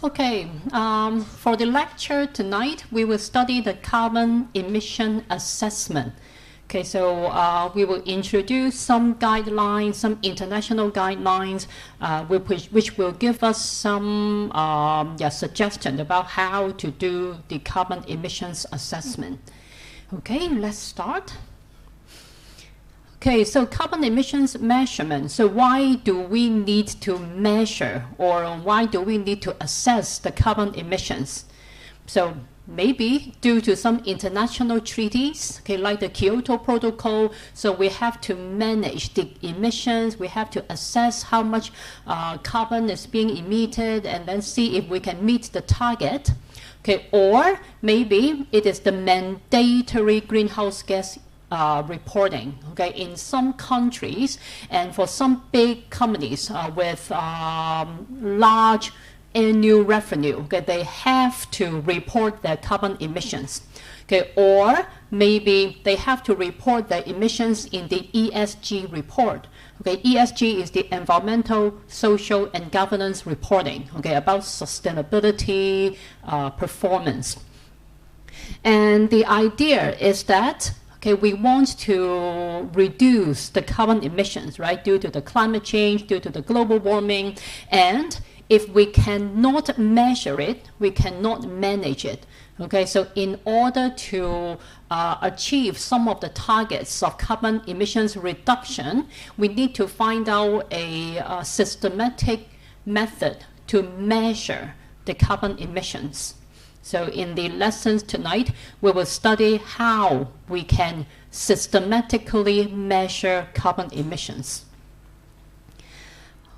Okay, for the lecture tonight, we will study the carbon emission assessment. Okay, so we will introduce some guidelines, some international guidelines, which will give us some suggestion about how to do the carbon emissions assessment. Okay, let's start. Okay, so carbon emissions measurement. So why do we need to measure, or why do we need to assess the carbon emissions? So maybe due to some international treaties, okay, like the Kyoto Protocol, so we have to manage the emissions, we have to assess how much carbon is being emitted, and then see if we can meet the target. Okay, or maybe it is the mandatory greenhouse gas reporting, okay, in some countries and for some big companies with large annual revenue, okay, they have to report their carbon emissions, okay, or maybe they have to report their emissions in the ESG report. Okay, ESG is the environmental, social, and governance reporting, okay, about sustainability performance. And the idea is that okay, we want to reduce the carbon emissions, right, due to the climate change, due to the global warming, and if we cannot measure it, we cannot manage it. Okay, so in order to achieve some of the targets of carbon emissions reduction, we need to find out a systematic method to measure the carbon emissions. So in the lessons tonight, we will study how we can systematically measure carbon emissions.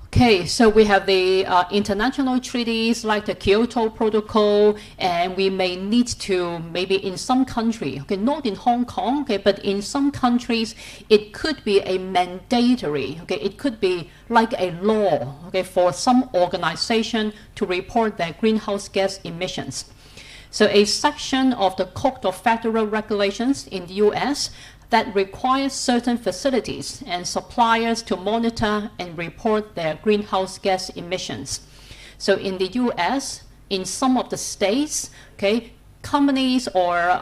Okay, so we have the international treaties like the Kyoto Protocol, and we may need to, maybe in some country, okay, not in Hong Kong, okay, but in some countries, it could be a mandatory, okay, it could be like a law, okay, for some organization to report their greenhouse gas emissions. So a section of the Code of Federal Regulations in the US that requires certain facilities and suppliers to monitor and report their greenhouse gas emissions. So in the US, in some of the states, okay, companies or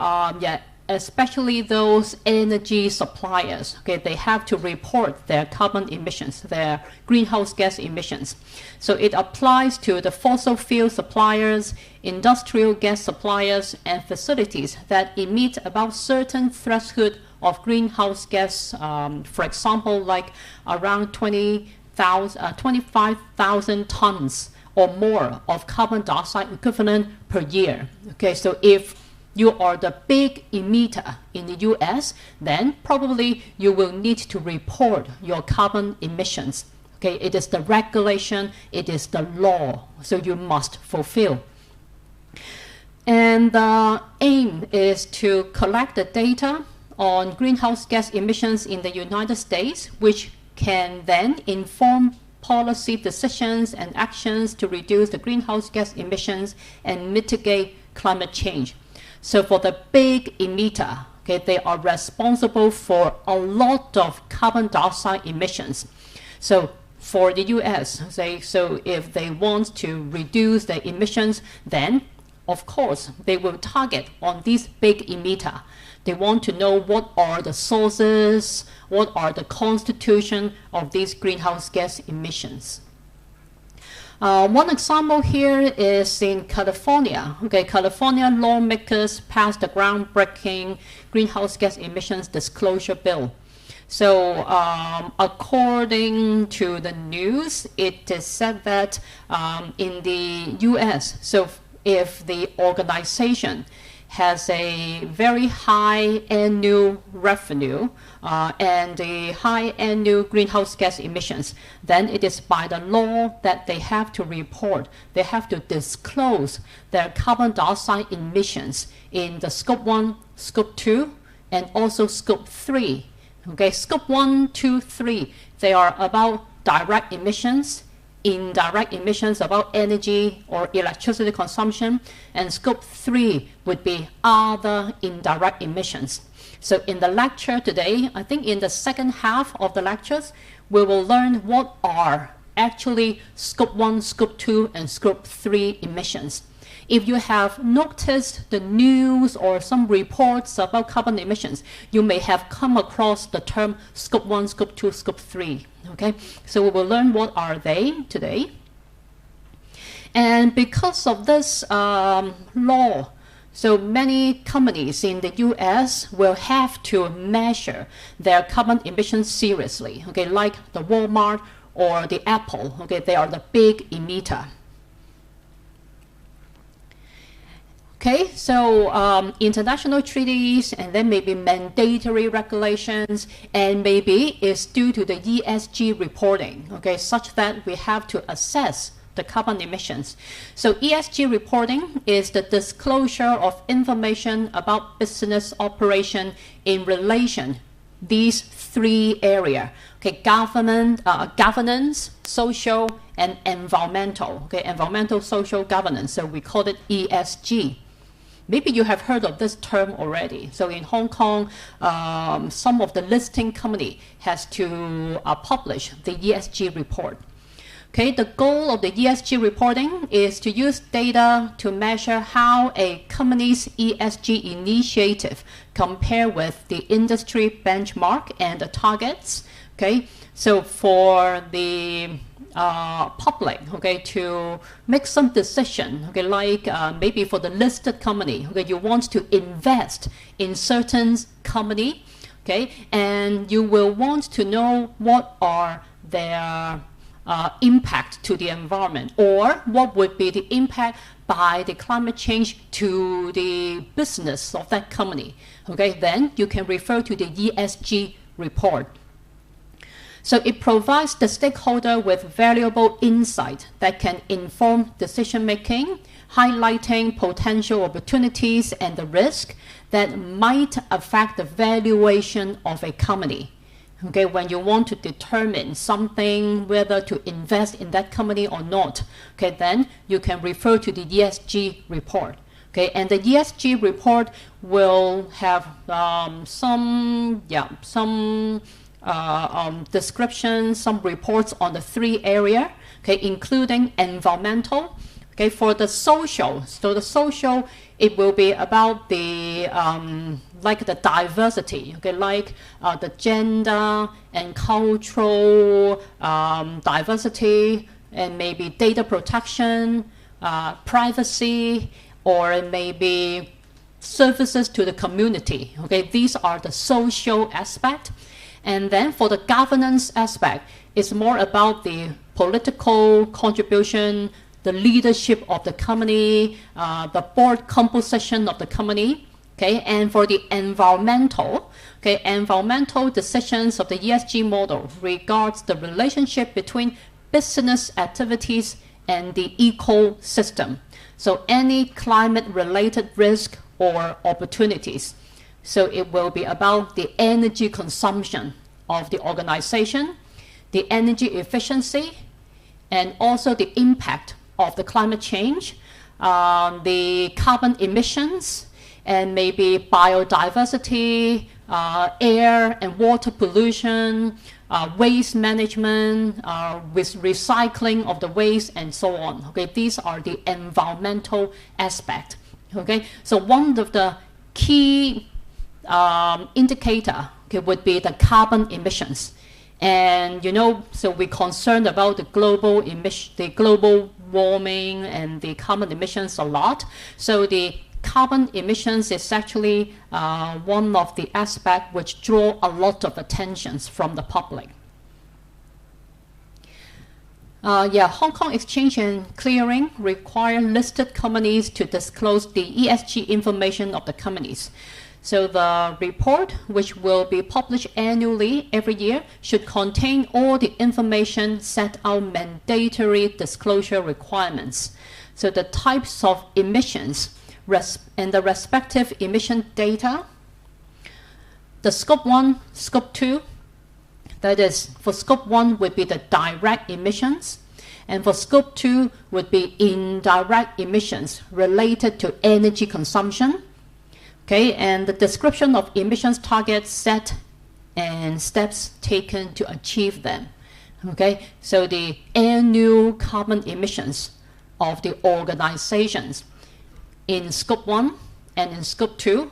especially those energy suppliers, okay, they have to report their carbon emissions, their greenhouse gas emissions. So it applies to the fossil fuel suppliers, industrial gas suppliers, and facilities that emit about certain threshold of greenhouse gas, for example, like around 25,000 tons or more of carbon dioxide equivalent per year. Okay, so if you are the big emitter in the US, then probably you will need to report your carbon emissions. Okay, it is the regulation, it is the law, so you must fulfill. And the aim is to collect the data on greenhouse gas emissions in the United States, which can then inform policy decisions and actions to reduce the greenhouse gas emissions and mitigate climate change. So for the big emitter, okay, they are responsible for a lot of carbon dioxide emissions. So for the US, so if they want to reduce their emissions, then of course they will target on these big emitter. They want to know what are the sources, what are the constitution of these greenhouse gas emissions. One example here is in California. Okay, California lawmakers passed the groundbreaking greenhouse gas emissions disclosure bill. So according to the news, it is said that in the US, so if the organization has a very high annual revenue and the high annual greenhouse gas emissions, then it is by the law that they have to report, they have to disclose their carbon dioxide emissions in the scope 1, scope 2, and also scope 3. Okay, scope 1, 2, 3, they are about direct emissions, indirect emissions about energy or electricity consumption, and scope 3 would be other indirect emissions. So in the lecture today, I think in the second half of the lectures, we will learn what are actually Scope 1, Scope 2, and Scope 3 emissions. If you have noticed the news or some reports about carbon emissions, you may have come across the term Scope 1, Scope 2, Scope 3. Okay, so we will learn what are they today. And because of this law, so many companies in the US will have to measure their carbon emissions seriously, okay, like the Walmart or the Apple, okay, they are the big emitter. Okay, so international treaties and then maybe mandatory regulations, and maybe it's due to the ESG reporting, okay, such that we have to assess the carbon emissions. So ESG reporting is the disclosure of information about business operation in relation these three areas, okay, governance, social, and environmental, okay, environmental, social, governance. So we call it ESG. Maybe you have heard of this term already. So in Hong Kong, some of the listing company has to publish the ESG report. Okay, the goal of the ESG reporting is to use data to measure how a company's ESG initiative compare with the industry benchmark and the targets. Okay, so for the public, okay, to make some decision, okay, like maybe for the listed company, okay, you want to invest in certain company, okay, and you will want to know what are their impact to the environment, or what would be the impact by the climate change to the business of that company. Okay, then you can refer to the ESG report. So it provides the stakeholder with valuable insight that can inform decision making, highlighting potential opportunities and the risk that might affect the valuation of a company. Okay, when you want to determine something, whether to invest in that company or not, okay, then you can refer to the ESG report. Okay, and the ESG report will have some descriptions, some reports on the three areas, okay, including environmental. Okay, for the social, so the social, it will be about the like the diversity, okay, like the gender and cultural diversity, and maybe data protection, privacy, or maybe services to the community. Okay, these are the social aspect. And then for the governance aspect, it's more about the political contribution, the leadership of the company, the board composition of the company. Okay, and for the environmental, okay, environmental decisions of the ESG model regards the relationship between business activities and the ecosystem. So any climate-related risk or opportunities. So it will be about the energy consumption of the organization, the energy efficiency, and also the impact of the climate change, the carbon emissions, and maybe biodiversity, air and water pollution, waste management, with recycling of the waste, and so on. Okay, these are the environmental aspect. Okay, so one of the key indicator, okay, would be the carbon emissions. And you know, so we're concerned about the global warming and the carbon emissions a lot. So the carbon emissions is actually one of the aspects which draw a lot of attention from the public. Hong Kong Exchange and Clearing require listed companies to disclose the ESG information of the companies. So the report, which will be published annually every year, should contain all the information set out mandatory disclosure requirements. So the types of emissions and the respective emission data, the Scope 1, Scope 2, that is, for Scope 1 would be the direct emissions, and for Scope 2 would be indirect emissions related to energy consumption. Okay, and the description of emissions targets set and steps taken to achieve them. Okay, so the annual carbon emissions of the organizations in Scope 1 and in Scope 2.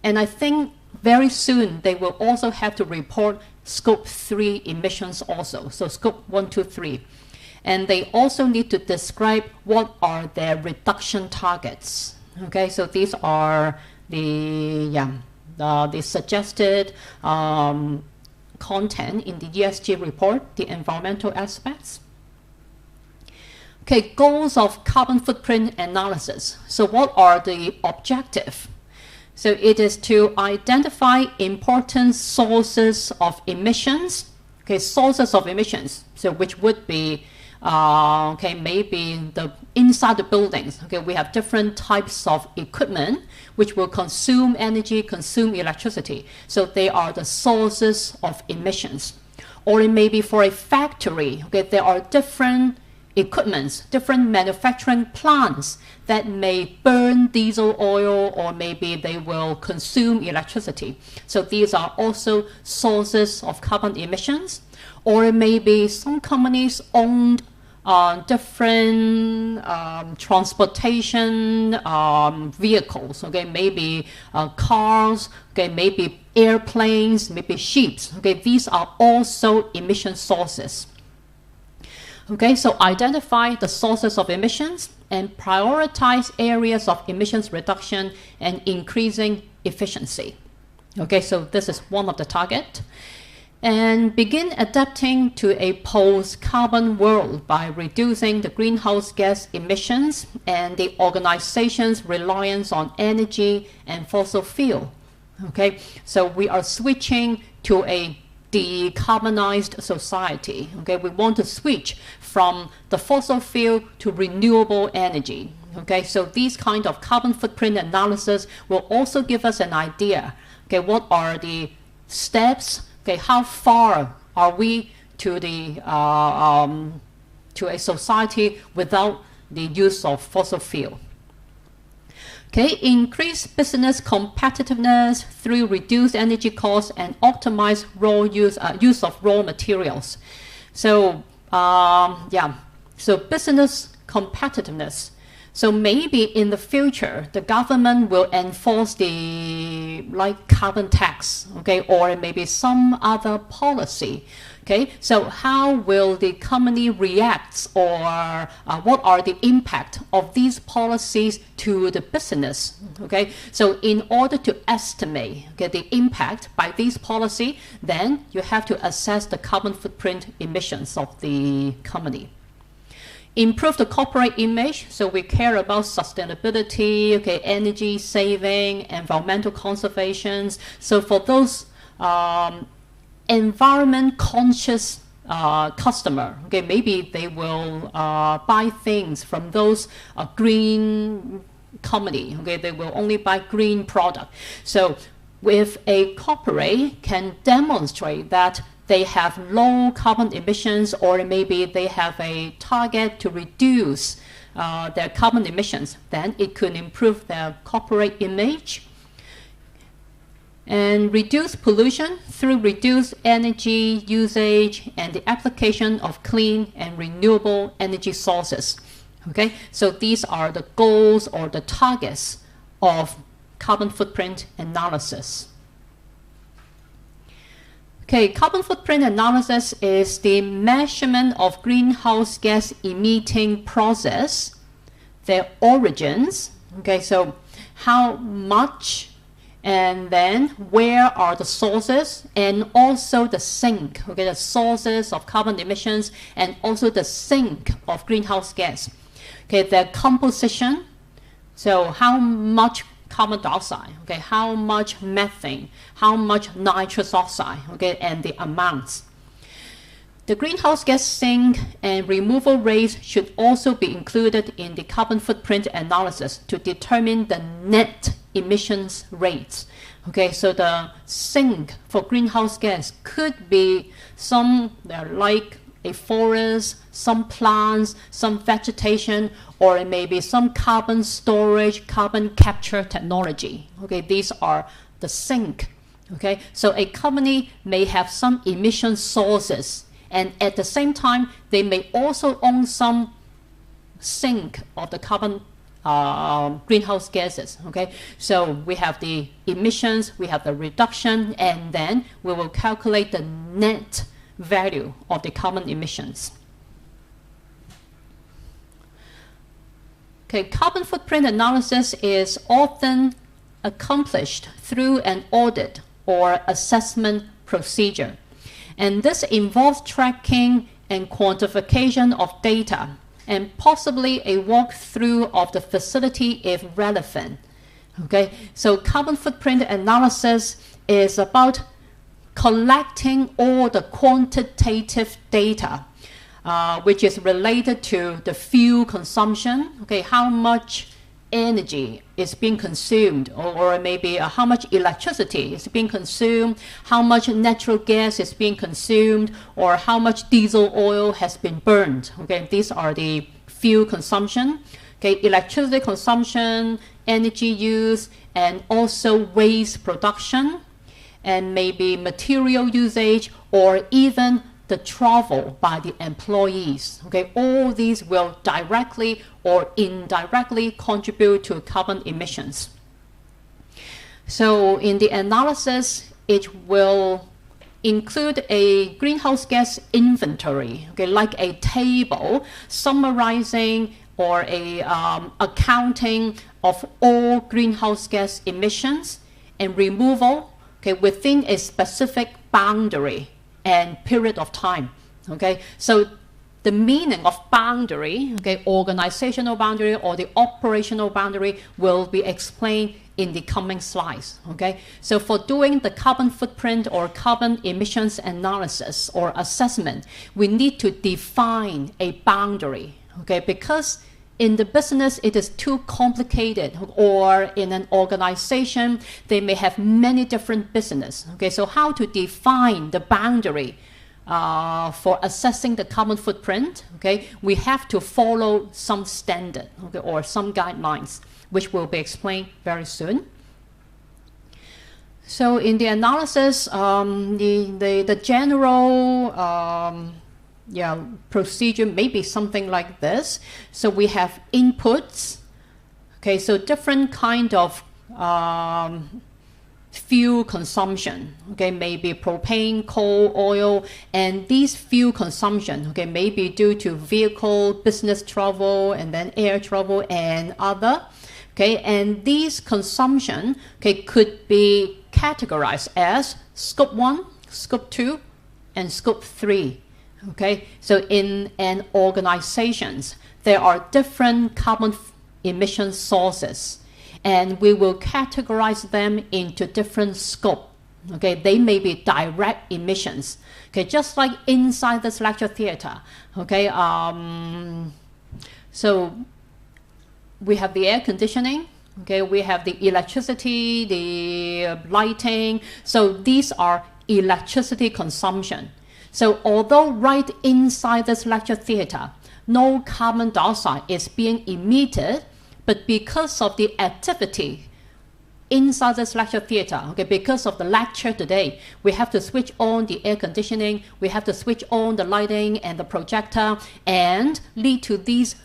And I think very soon they will also have to report Scope 3 emissions also. So Scope 1, 2, 3. And they also need to describe what are their reduction targets. Okay, so these are the suggested content in the ESG report, the environmental aspects. Okay, goals of carbon footprint analysis. So what are the objectives? So it is to identify important sources of emissions. Okay, sources of emissions. So which would be maybe the inside the buildings. Okay, we have different types of equipment which will consume energy, consume electricity. So they are the sources of emissions. Or it may be for a factory. Okay, there are different equipments, different manufacturing plants that may burn diesel oil, or maybe they will consume electricity. So these are also sources of carbon emissions. Or it may be some companies owned different transportation vehicles. Okay, maybe cars. Okay, maybe airplanes, maybe ships. Okay, these are also emission sources. Okay, so identify the sources of emissions and prioritize areas of emissions reduction and increasing efficiency. Okay, so this is one of the targets. And begin adapting to a post-carbon world by reducing the greenhouse gas emissions and the organization's reliance on energy and fossil fuel. Okay, so we are switching to a decarbonized society. Okay, we want to switch from the fossil fuel to renewable energy. Okay, so these kind of carbon footprint analysis will also give us an idea. Okay, what are the steps? Okay, how far are we to the to a society without the use of fossil fuel? Okay, increase business competitiveness through reduced energy costs and optimize use of raw materials. So so business competitiveness. So maybe in the future, the government will enforce the carbon tax, okay, or maybe some other policy. Okay, so how will the company react, or what are the impact of these policies to the business? Okay, so in order to estimate the impact by this policy, then you have to assess the carbon footprint emissions of the company. Improve the corporate image, so we care about sustainability, okay, energy saving, environmental conservation. So for those environment conscious customer, okay, maybe they will buy things from those green company. Okay, they will only buy green product. So if a corporate can demonstrate that they have low carbon emissions, or maybe they have a target to reduce their carbon emissions, then it could improve their corporate image. And reduce pollution through reduced energy usage and the application of clean and renewable energy sources. Okay, so these are the goals or the targets of carbon footprint analysis. Okay, carbon footprint analysis is the measurement of greenhouse gas emitting process, their origins. Okay, so how much, and then where are the sources, and also the sink. Okay, the sources of carbon emissions and also the sink of greenhouse gas. Okay, their composition. So how much carbon dioxide, okay, how much methane, how much nitrous oxide, okay, and the amounts. The greenhouse gas sink and removal rates should also be included in the carbon footprint analysis to determine the net emissions rates. Okay, so the sink for greenhouse gas could be some like a forest, some plants, some vegetation, or it may be some carbon storage, carbon capture technology. Okay, these are the sink. Okay, so a company may have some emission sources And at the same time, they may also own some sink of the carbon greenhouse gases. Okay, so we have the emissions, we have the reduction, and then we will calculate the net value of the carbon emissions. Okay, carbon footprint analysis is often accomplished through an audit or assessment procedure. And this involves tracking and quantification of data and possibly a walkthrough of the facility if relevant. Okay, so carbon footprint analysis is about collecting all the quantitative data which is related to the fuel consumption, okay, how much energy is being consumed, or maybe how much electricity is being consumed, how much natural gas is being consumed, or how much diesel oil has been burned. Okay, these are the fuel consumption, okay, electricity consumption, energy use, and also waste production, and maybe material usage, or even the travel by the employees. Okay, all these will directly or indirectly contribute to carbon emissions. So in the analysis, it will include a greenhouse gas inventory, okay, like a table summarizing or a accounting of all greenhouse gas emissions and removal, okay, within a specific boundary and period of time. Okay, so the meaning of boundary, okay, organizational boundary or the operational boundary, will be explained in the coming slides. Okay, so for doing the carbon footprint or carbon emissions analysis or assessment, we need to define a boundary. Okay, because in the business it is too complicated, or in an organization they may have many different business. Okay, so how to define the boundary for assessing the carbon footprint? Okay, we have to follow some standard, okay, or some guidelines, which will be explained very soon. So in the analysis, the general procedure may be something like this. So we have inputs. Okay, so different kind of fuel consumption. Okay, maybe propane, coal, oil, and these fuel consumption, okay, may be due to vehicle, business travel, and then air travel and other. Okay, and these consumption, okay, could be categorized as scope 1, scope 2, and scope 3. Okay, so in an organization, there are different carbon emission sources, and we will categorize them into different scope. Okay, they may be direct emissions. Okay, just like inside this lecture theater. Okay, so we have the air conditioning. Okay, we have the electricity, the lighting. So these are electricity consumption. So although right inside this lecture theater, no carbon dioxide is being emitted, but because of the activity inside this lecture theater, okay, because of the lecture today, we have to switch on the air conditioning, we have to switch on the lighting and the projector, and lead to these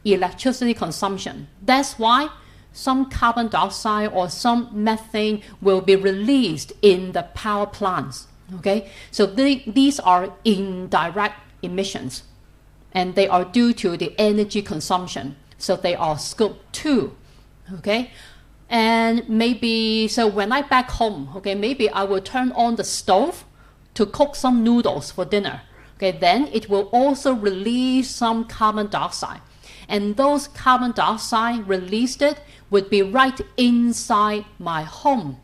electricity consumption. That's why some carbon dioxide or some methane will be released in the power plants. Okay, so these are indirect emissions, and they are due to the energy consumption. So they are scope 2. Okay, and maybe, so when I back home, okay, maybe I will turn on the stove to cook some noodles for dinner. Okay, then it will also release some carbon dioxide, and those carbon dioxide released would be right inside my home.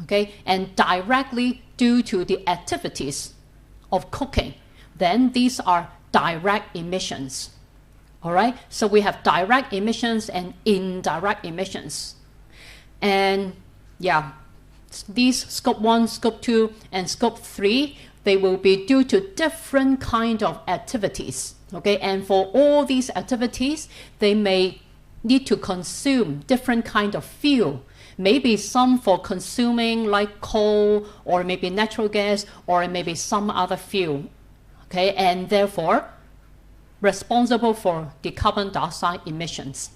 Okay, and directly due to the activities of cooking, then these are direct emissions. All right, so we have direct emissions and indirect emissions. And yeah, these scope 1, scope 2, and scope 3, they will be due to different kind of activities. Okay, and for all these activities, they may need to consume different kind of fuel. Maybe some for consuming like coal, or maybe natural gas, or maybe some other fuel. okay, and therefore responsible for the carbon dioxide emissions.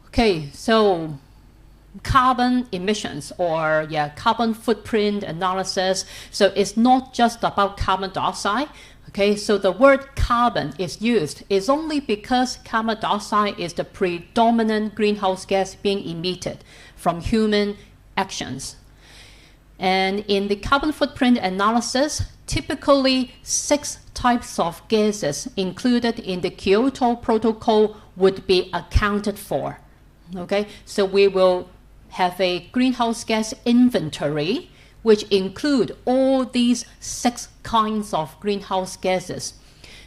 Okay, so carbon emissions, or carbon footprint analysis. So it's not just about carbon dioxide. Okay, so the word carbon is used is only because carbon dioxide is the predominant greenhouse gas being emitted from human actions. And in the carbon footprint analysis, typically 6 types of gases included in the Kyoto Protocol would be accounted for. Okay, so we will have a greenhouse gas inventory which include all these 6 kinds of greenhouse gases,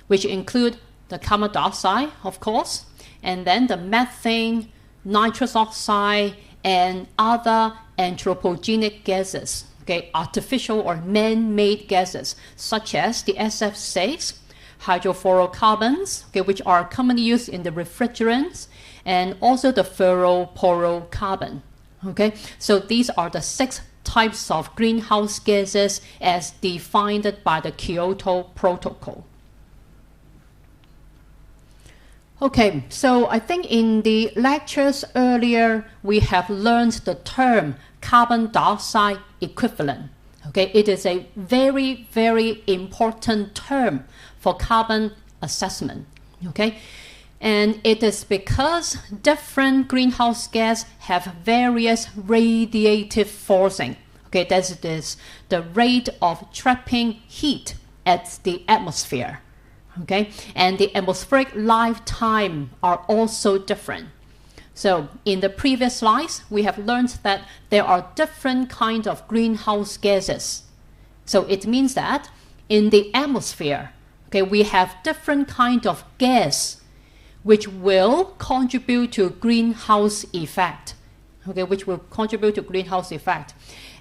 which include the carbon dioxide, of course, and then the methane, nitrous oxide, and other anthropogenic gases, okay, artificial or man-made gases, such as the SF6, hydrofluorocarbons, okay, which are commonly used in the refrigerants, and also the fluorocarbon. Okay, so these are the 6 types of greenhouse gases as defined by the Kyoto Protocol. Okay, so I think in the lectures earlier, we have learned the term carbon dioxide equivalent. Okay, it is a very, very important term for carbon assessment. Okay, and it is because different greenhouse gas have various radiative forcing. Okay, that is the rate of trapping heat at the atmosphere. Okay, and the atmospheric lifetime are also different. So in the previous slides, we have learned that there are different kinds of greenhouse gases. So it means that in the atmosphere, okay, we have different kinds of gas which will contribute to greenhouse effect. Okay, which will contribute to greenhouse effect.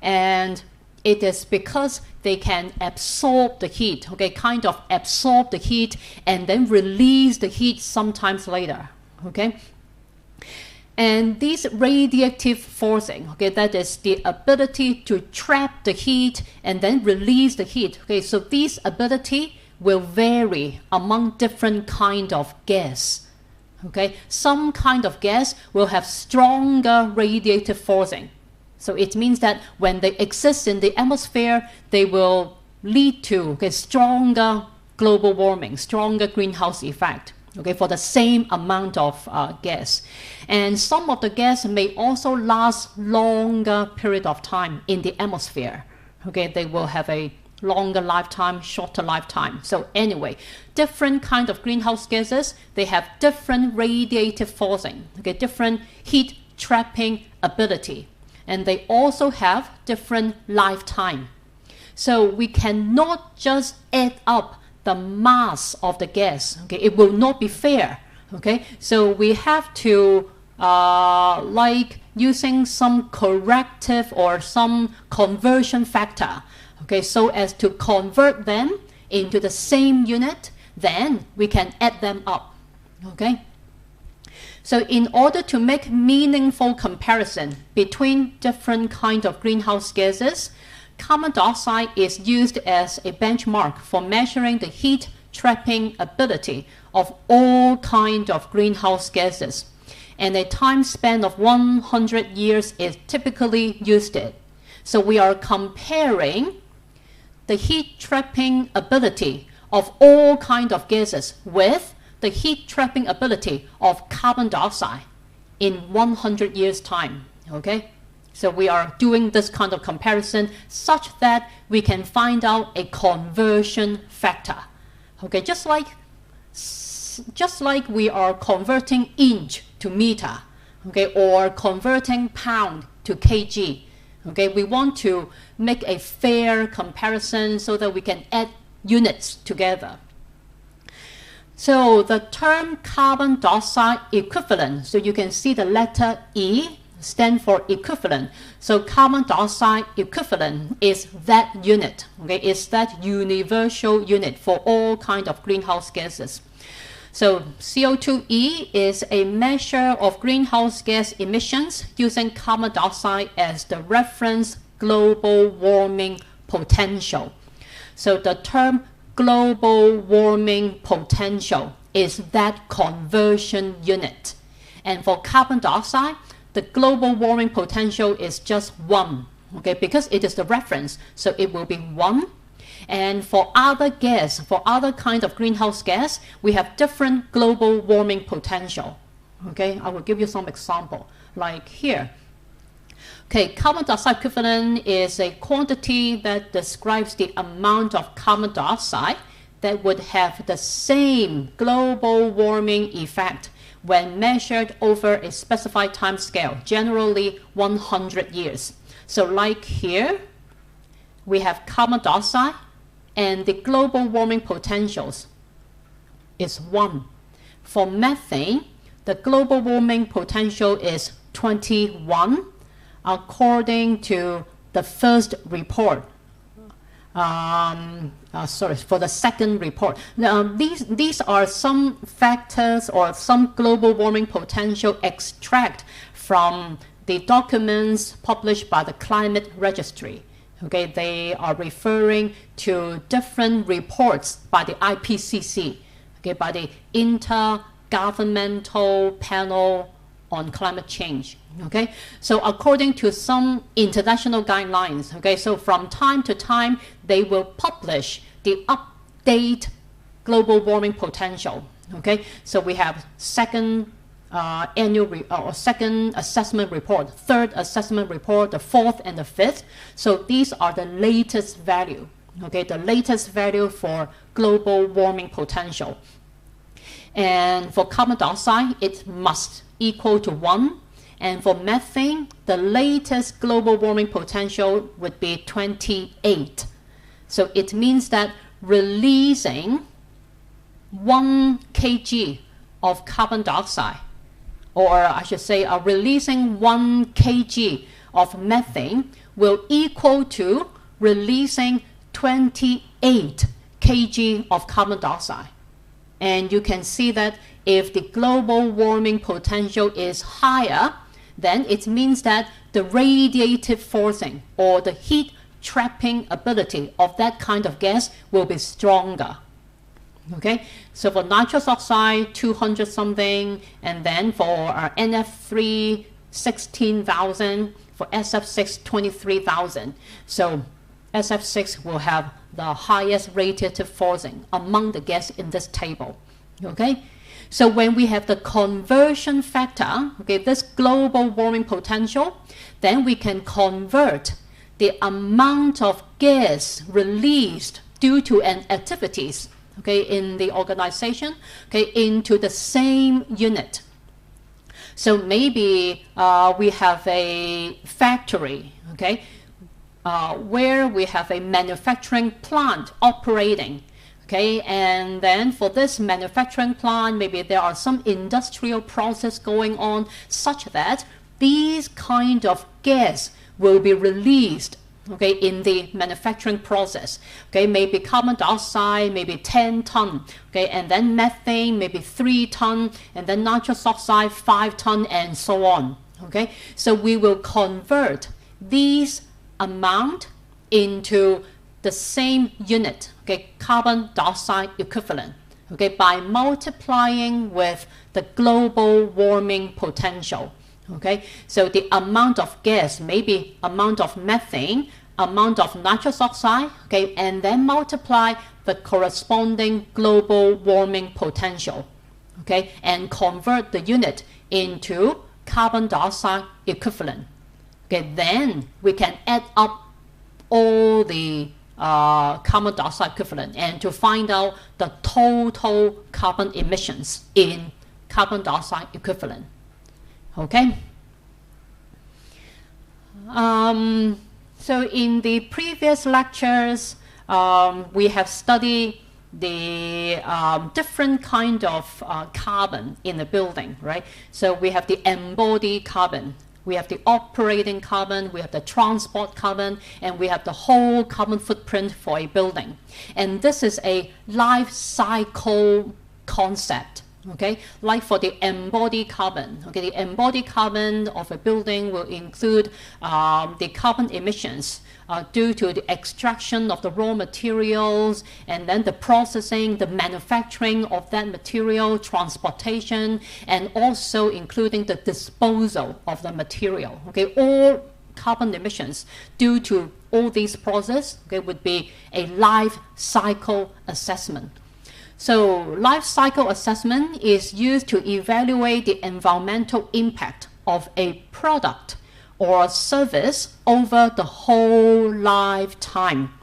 And it is because they can absorb the heat, okay, kind of absorb the heat and then release the heat sometimes later, okay? And these radiative forcing, okay, that is the ability to trap the heat and then release the heat, okay? So this ability will vary among different kind of gas. Okay, some kind of gas will have stronger radiative forcing. So it means that when they exist in the atmosphere, they will lead to stronger global warming, stronger greenhouse effect, okay, for the same amount of gas. And some of the gas may also last longer period of time in the atmosphere. Okay, they will have a longer lifetime, shorter lifetime. So anyway, different kind of greenhouse gases, they have different radiative forcing, okay, different heat trapping ability, and they also have different lifetime. So we cannot just add up the mass of the gas, okay, it will not be fair, okay, so we have to like using some corrective or some conversion factor, okay, so as to convert them into the same unit, then we can add them up, okay? So in order to make meaningful comparison between different kinds of greenhouse gases, carbon dioxide is used as a benchmark for measuring the heat trapping ability of all kinds of greenhouse gases. And a time span of 100 years is typically used. So we are comparing the heat trapping ability of all kinds of gases with the heat trapping ability of carbon dioxide in 100 years time, okay? So we are doing this kind of comparison such that we can find out a conversion factor, okay? Just like we are converting inch to meter, okay, or converting pound to kg. Okay, we want to make a fair comparison so that we can add units together. So the term carbon dioxide equivalent, so you can see the letter E stand for equivalent. So carbon dioxide equivalent is that unit, okay, it's that universal unit for all kinds of greenhouse gases. So CO2e is a measure of greenhouse gas emissions using carbon dioxide as the reference global warming potential. So the term global warming potential is that conversion unit. And for carbon dioxide, the global warming potential is just 1, okay, because it is the reference, so it will be 1. And for other gas, for other kinds of greenhouse gas, we have different global warming potential. Okay, I will give you some example, like here. Okay, carbon dioxide equivalent is a quantity that describes the amount of carbon dioxide that would have the same global warming effect when measured over a specified time scale, generally 100 years. So like here, we have carbon dioxide, and the global warming potentials is 1. For methane, the global warming potential is 21, according to the first report. For the second report. Now, these are some factors or some global warming potential extract from the documents published by the Climate Registry. Okay, they are referring to different reports by the IPCC, okay, by the Intergovernmental Panel on Climate Change. Okay, so according to some international guidelines, okay, so from time to time they will publish the update global warming potential. Okay, so we have second second assessment report, third assessment report, the fourth and the fifth. So these are the latest value, okay, the latest value for global warming potential. And for carbon dioxide, it must equal to 1. And for methane, the latest global warming potential would be 28. So it means that releasing 1 kg of carbon dioxide, or I should say releasing 1 kg of methane will equal to releasing 28 kg of carbon dioxide. And you can see that if the global warming potential is higher, then it means that the radiative forcing or the heat trapping ability of that kind of gas will be stronger. Okay, so for nitrous oxide, 200 something, and then for NF3, 16,000, for SF6, 23,000. So SF6 will have the highest radiative forcing among the gas in this table. Okay, so when we have the conversion factor, okay, this global warming potential, then we can convert the amount of gas released due to an activities, okay, in the organization, okay, into the same unit. So maybe we have a factory, okay, where we have a manufacturing plant operating, okay, and then for this manufacturing plant, maybe there are some industrial process going on such that these kind of gas will be released, okay, in the manufacturing process. Okay, maybe carbon dioxide, maybe 10 ton, okay, and then methane, maybe 3 ton, and then nitrous oxide, 5 ton, and so on. Okay, so we will convert these amount into the same unit, okay, carbon dioxide equivalent, okay, by multiplying with the global warming potential. Okay, so the amount of gas, maybe amount of methane, amount of nitrous oxide, okay, and then multiply the corresponding global warming potential, okay, and convert the unit into carbon dioxide equivalent. Okay, then we can add up all the carbon dioxide equivalent and to find out the total carbon emissions in carbon dioxide equivalent. Okay. So in the previous lectures, we have studied the different kind of carbon in the building, right? So we have the embodied carbon, we have the operating carbon, we have the transport carbon, and we have the whole carbon footprint for a building. And this is a life cycle concept. Okay, like for the embodied carbon, okay, the embodied carbon of a building will include the carbon emissions due to the extraction of the raw materials, and then the processing, the manufacturing of that material, transportation, and also including the disposal of the material. Okay, all carbon emissions due to all these processes, okay, would be a life cycle assessment. So life cycle assessment is used to evaluate the environmental impact of a product or service over the whole lifetime.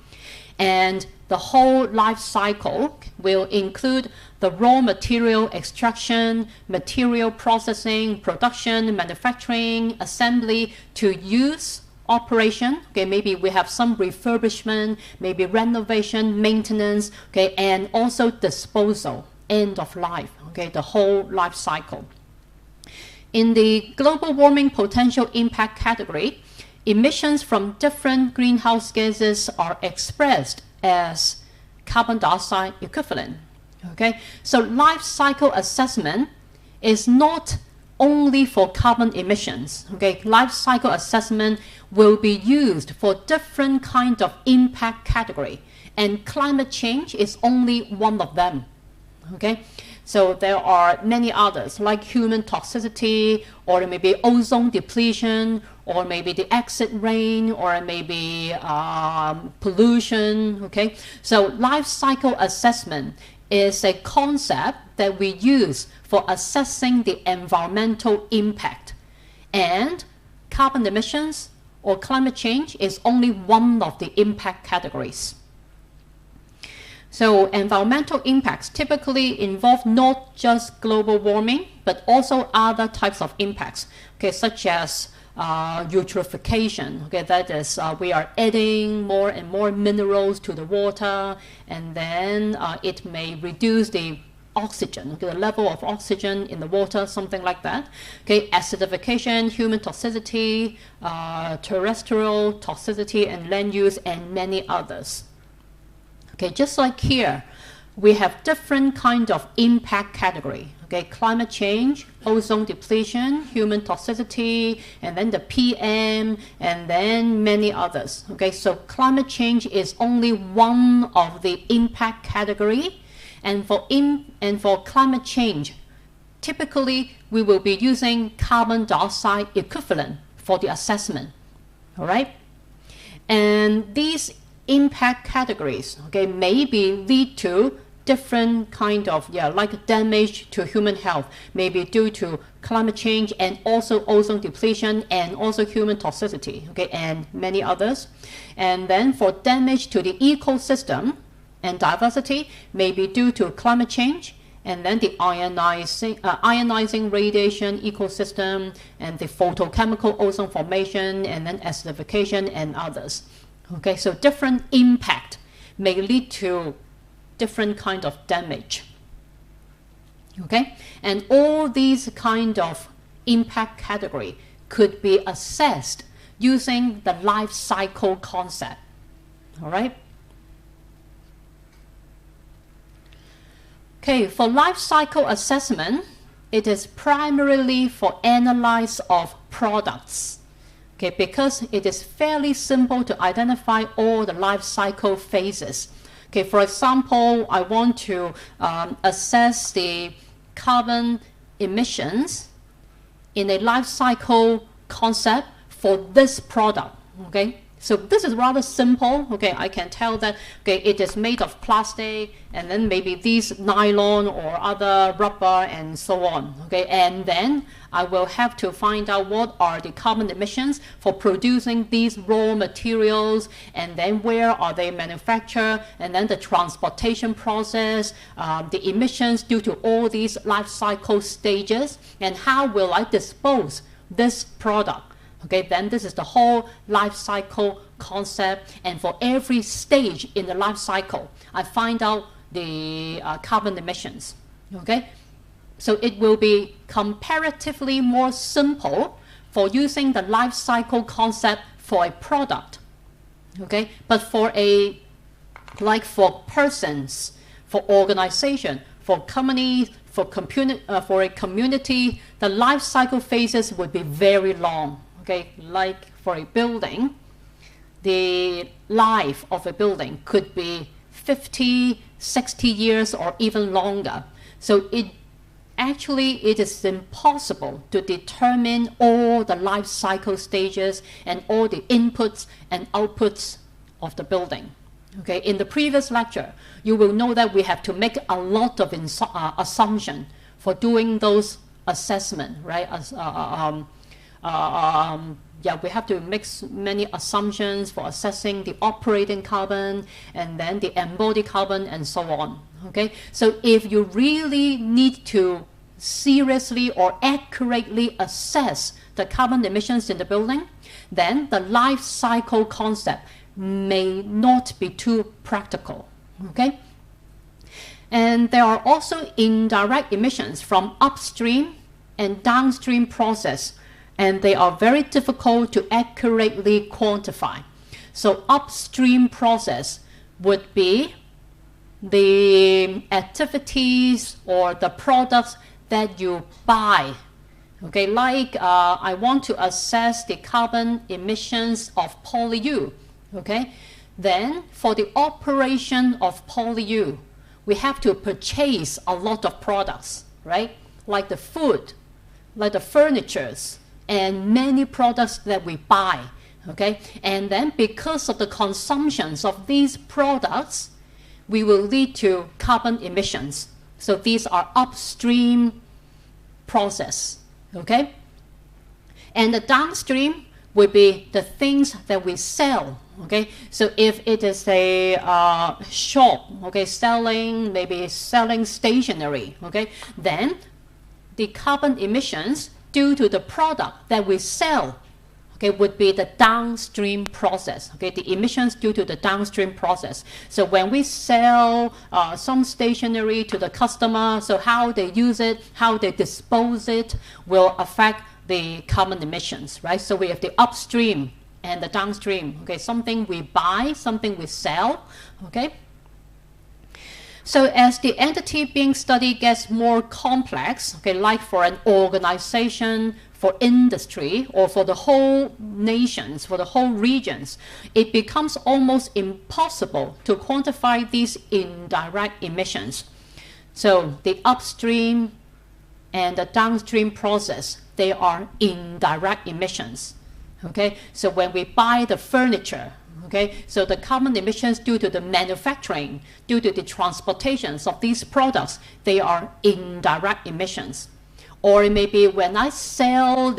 And the whole life cycle will include the raw material extraction, material processing, production, manufacturing, assembly, to use, operation, okay, maybe we have some refurbishment, maybe renovation, maintenance, okay, and also disposal, end of life, okay, the whole life cycle. In the global warming potential impact category, emissions from different greenhouse gases are expressed as carbon dioxide equivalent. Okay, so life cycle assessment is not only for carbon emissions. Okay, life cycle assessment will be used for different kinds of impact category, and climate change is only one of them. Okay, so there are many others like human toxicity, or maybe ozone depletion, or maybe the acid rain, or maybe pollution. Okay, so life cycle assessment is a concept that we use for assessing the environmental impact, and carbon emissions or climate change is only one of the impact categories. So environmental impacts typically involve not just global warming, but also other types of impacts, okay, such as eutrophication. Okay, that is, we are adding more and more minerals to the water, and then it may reduce the oxygen, okay, the level of oxygen in the water, something like that. Okay, acidification, human toxicity, terrestrial toxicity, and land use, and many others. Okay, just like here, we have different kind of impact category. Okay, climate change, ozone depletion, human toxicity, and then the PM, and then many others. Okay, so climate change is only one of the impact category, and for climate change, typically we will be using carbon dioxide equivalent for the assessment. All right, and these impact categories, okay, maybe lead to different kind of, like damage to human health, maybe due to climate change and also ozone depletion and also human toxicity, okay, and many others. And then for damage to the ecosystem and diversity, maybe due to climate change, and then the ionizing radiation ecosystem, and the photochemical ozone formation, and then acidification and others. Okay, so different impact may lead to different kind of damage. Okay, and all these kind of impact category could be assessed using the life cycle concept. All right. Okay, for life cycle assessment, it is primarily for analysis of products. Okay, because it is fairly simple to identify all the life cycle phases. Okay, for example, I want to assess the carbon emissions in a life cycle concept for this product. Okay, so this is rather simple. Okay, I can tell that, okay, it is made of plastic, and then maybe these nylon or other rubber and so on. Okay, and then I will have to find out what are the carbon emissions for producing these raw materials, and then where are they manufactured, and then the transportation process, the emissions due to all these life cycle stages, and how will I dispose this product. Okay, then this is the whole life cycle concept, and for every stage in the life cycle, I find out the carbon emissions. Okay, so it will be comparatively more simple for using the life cycle concept for a product. Okay, but for like for persons, for organization, for companies, for a community, the life cycle phases would be very long. Okay, like for a building, the life of a building could be 50, 60 years or even longer. So it is impossible to determine all the life cycle stages and all the inputs and outputs of the building. Okay, in the previous lecture, you will know that we have to make a lot of assumption for doing those assessment, right? We have to make many assumptions for assessing the operating carbon and then the embodied carbon and so on. Okay, so if you really need to seriously or accurately assess the carbon emissions in the building, then the life cycle concept may not be too practical. Okay, and there are also indirect emissions from upstream and downstream process, and they are very difficult to accurately quantify. So upstream process would be the activities or the products that you buy. Okay, like I want to assess the carbon emissions of polyU. Okay, then for the operation of polyU, we have to purchase a lot of products, right? Like the food, like the furnitures, and many products that we buy. Okay, and then because of the consumptions of these products, we will lead to carbon emissions. So these are upstream process. Okay, and the downstream would be the things that we sell. Okay, so if it is a shop, okay, maybe selling stationery, okay, then the carbon emissions due to the product that we sell, okay, would be the downstream process. Okay, the emissions due to the downstream process. So when we sell some stationery to the customer, so how they use it, how they dispose it will affect the carbon emissions, right? So we have the upstream and the downstream. Okay, something we buy, something we sell. Okay. So as the entity being studied gets more complex, okay, like for an organization, for industry, or for the whole nations, for the whole regions, it becomes almost impossible to quantify these indirect emissions. So the upstream and the downstream process, they are indirect emissions. Okay, so when we buy the furniture, okay, so the carbon emissions due to the manufacturing, due to the transportations of these products, they are indirect emissions. Or it may be when I sell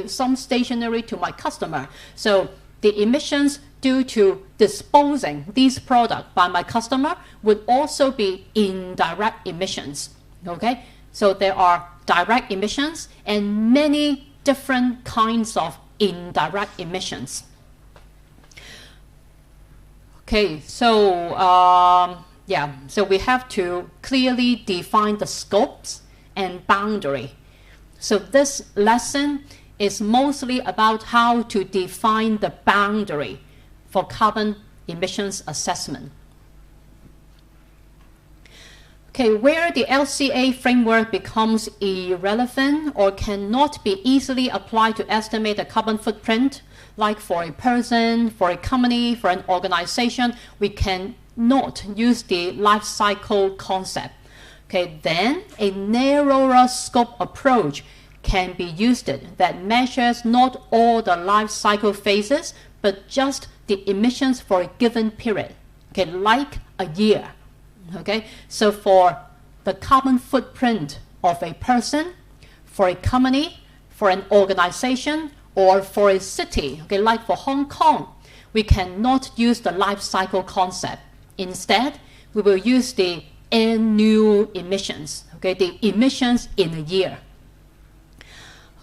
some stationery to my customer, so the emissions due to disposing these products by my customer would also be indirect emissions. Okay, so there are direct emissions and many different kinds of indirect emissions. Okay, so so we have to clearly define the scopes and boundary. So this lesson is mostly about how to define the boundary for carbon emissions assessment. Okay, where the LCA framework becomes irrelevant or cannot be easily applied to estimate the carbon footprint, like for a person, for a company, for an organization, we cannot use the life cycle concept. Okay, then a narrower scope approach can be used that measures not all the life cycle phases, but just the emissions for a given period, okay, like a year. Okay, so for the carbon footprint of a person, for a company, for an organization, or for a city, okay, like for Hong Kong, we cannot use the life cycle concept. Instead, we will use the annual emissions, okay, the emissions in a year.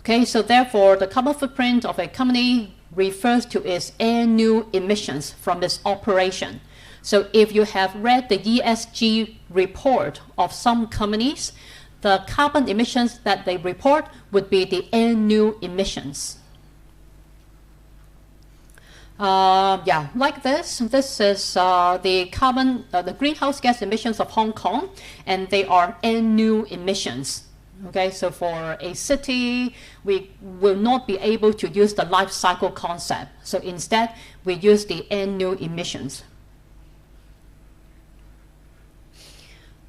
Okay, so therefore, the carbon footprint of a company refers to its annual emissions from its operation. So if you have read the ESG report of some companies, the carbon emissions that they report would be the annual emissions. Yeah, like this. This is the greenhouse gas emissions of Hong Kong, and they are annual emissions. Okay, so for a city, we will not be able to use the life cycle concept. So instead, we use the annual emissions.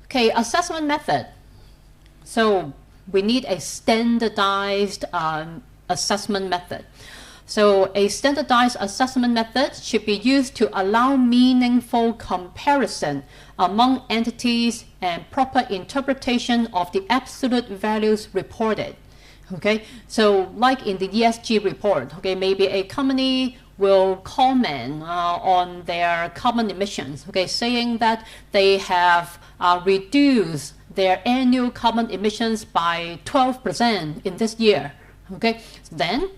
Okay, assessment method. So we need a standardized assessment method. So a standardized assessment method should be used to allow meaningful comparison among entities and proper interpretation of the absolute values reported. Okay, so like in the ESG report, okay, maybe a company will comment on their carbon emissions, okay, saying that they have reduced their annual carbon emissions by 12% in this year. Okay, then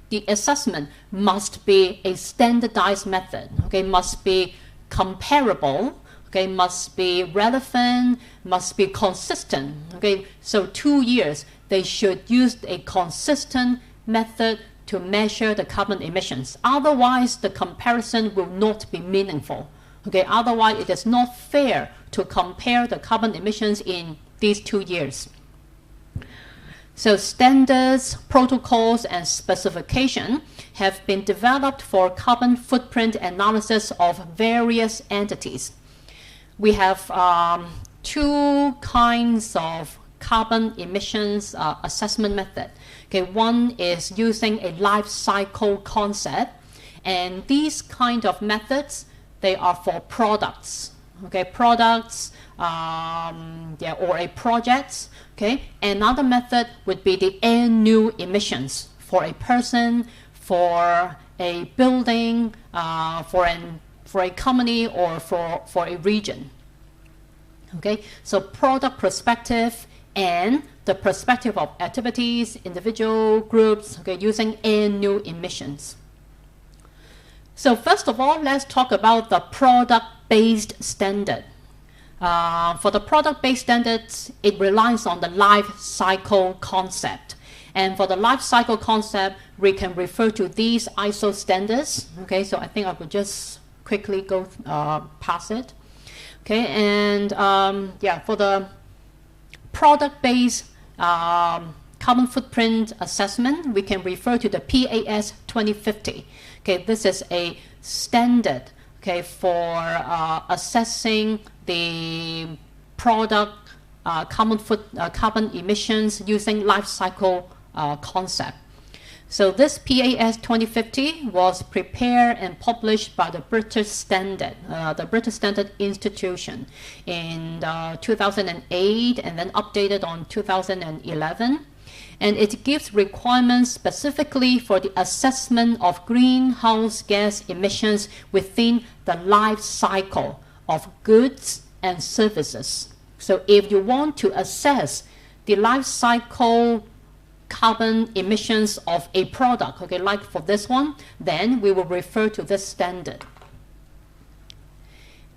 the assessment must be a standardized method, okay, must be comparable, okay, must be relevant, must be consistent, okay. So 2 years, they should use a consistent method to measure the carbon emissions. Otherwise, the comparison will not be meaningful, okay. Otherwise, it is not fair to compare the carbon emissions in these 2 years. So standards, protocols, and specifications have been developed for carbon footprint analysis of various entities. We have 2 kinds of carbon emissions assessment method. Okay, one is using a life cycle concept, and these kind of methods, they are for products. Okay, products, or a project. Okay, another method would be the annual emissions for a person, for a building, for a company, or for a region. Okay, so product perspective and the perspective of activities, individual groups, okay, using annual emissions. So first of all, let's talk about the product-based standard. For the product-based standards, it relies on the life cycle concept. And for the life cycle concept, we can refer to these ISO standards. Okay, so I think I will just quickly go past it. Okay, and for the product-based carbon footprint assessment, we can refer to the PAS 2050. Okay, this is a standard, okay, for assessing the product carbon emissions using life cycle concept. So this PAS 2050 was prepared and published by the British Standard Institution in 2008, and then updated on 2011. And it gives requirements specifically for the assessment of greenhouse gas emissions within the life cycle of goods and services. So if you want to assess the life cycle carbon emissions of a product, okay, like for this one, then we will refer to this standard.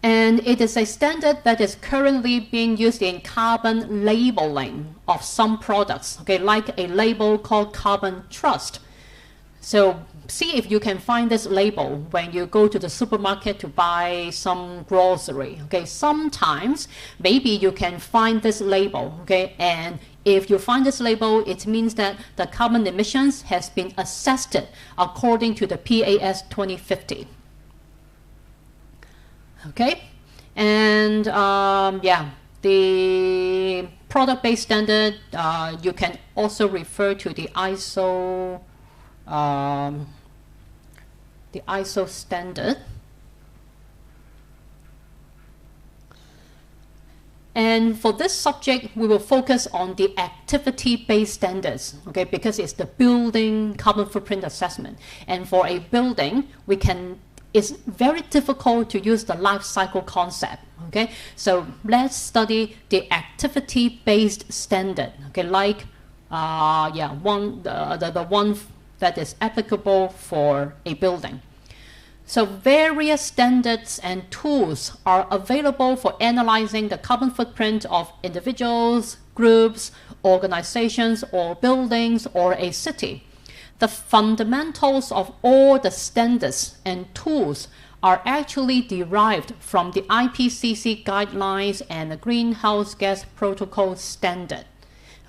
And it is a standard that is currently being used in carbon labeling of some products, okay, like a label called Carbon Trust. So see if you can find this label when you go to the supermarket to buy some grocery. Okay, sometimes maybe you can find this label, okay, and if you find this label, it means that the carbon emissions has been assessed according to the PAS 2050. Okay, and the product-based standard, you can also refer to the ISO standard. And for this subject, we will focus on the activity-based standards, okay, because it's the building carbon footprint assessment. And for a building, it's very difficult to use the life cycle concept, okay? So let's study the activity-based standard, okay, like the one that is applicable for a building. So various standards and tools are available for analyzing the carbon footprint of individuals, groups, organizations, or buildings, or a city. the fundamentals of all the standards and tools are actually derived from the IPCC guidelines and the Greenhouse Gas Protocol standard.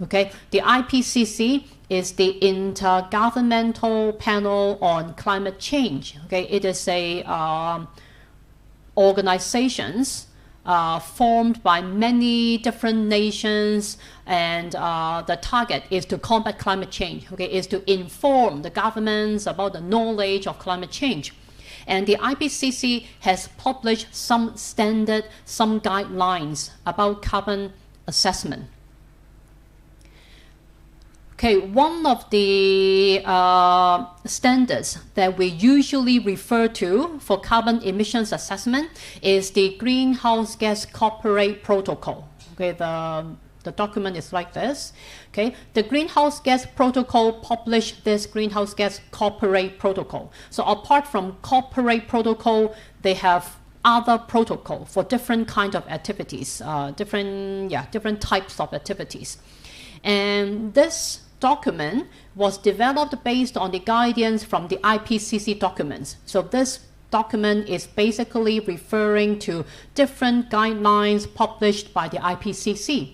Okay, the IPCC is the Intergovernmental Panel on Climate Change. Okay, it is a organizations formed by many different nations, and the target is to combat climate change. Okay, is to inform the governments about the knowledge of climate change. And the IPCC has published some standard, some guidelines about carbon assessment. Okay, one of the standards that we usually refer to for carbon emissions assessment is the Greenhouse Gas Corporate Protocol. Okay, the document is like this. Okay, the Greenhouse Gas Protocol published this Greenhouse Gas Corporate Protocol. So apart from Corporate Protocol, they have other protocol for different kind of activities, different types of activities. And this document was developed based on the guidance from the IPCC documents. So this document is basically referring to different guidelines published by the IPCC.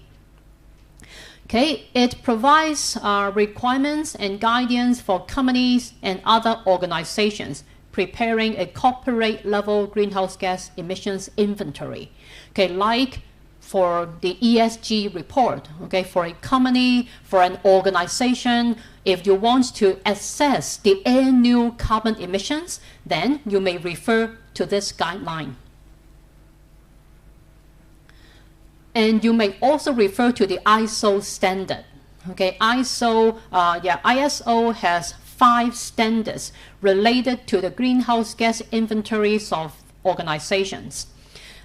Okay, it provides requirements and guidance for companies and other organizations preparing a corporate level greenhouse gas emissions inventory. Okay, like for the ESG report, okay, for a company, for an organization, if you want to assess the annual carbon emissions, then you may refer to this guideline. And you may also refer to the ISO standard. Okay, ISO has 5 standards related to the greenhouse gas inventories of organizations,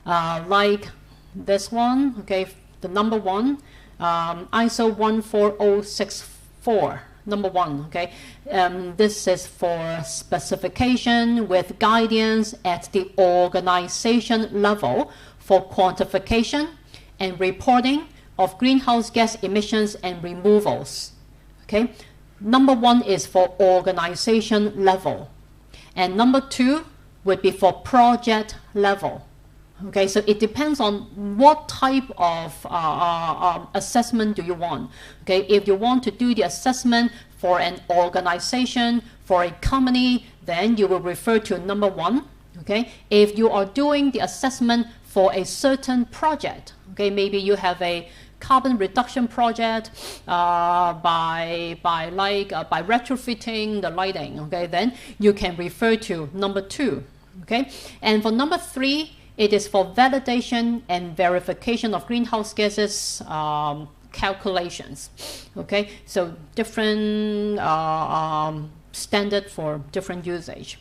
like this one, okay, the number 1, ISO 14064, number 1, okay. This is for specification with guidance at the organization level for quantification and reporting of greenhouse gas emissions and removals. Okay, number 1 is for organization level, and number 2 would be for project level. Okay, so it depends on what type of assessment do you want. Okay, if you want to do the assessment for an organization, for a company, then you will refer to number 1. Okay, if you are doing the assessment for a certain project, okay, maybe you have a carbon reduction project by retrofitting the lighting. Okay, then you can refer to number 2. Okay, and for number 3, it is for validation and verification of greenhouse gases calculations. Okay, so different standard for different usage.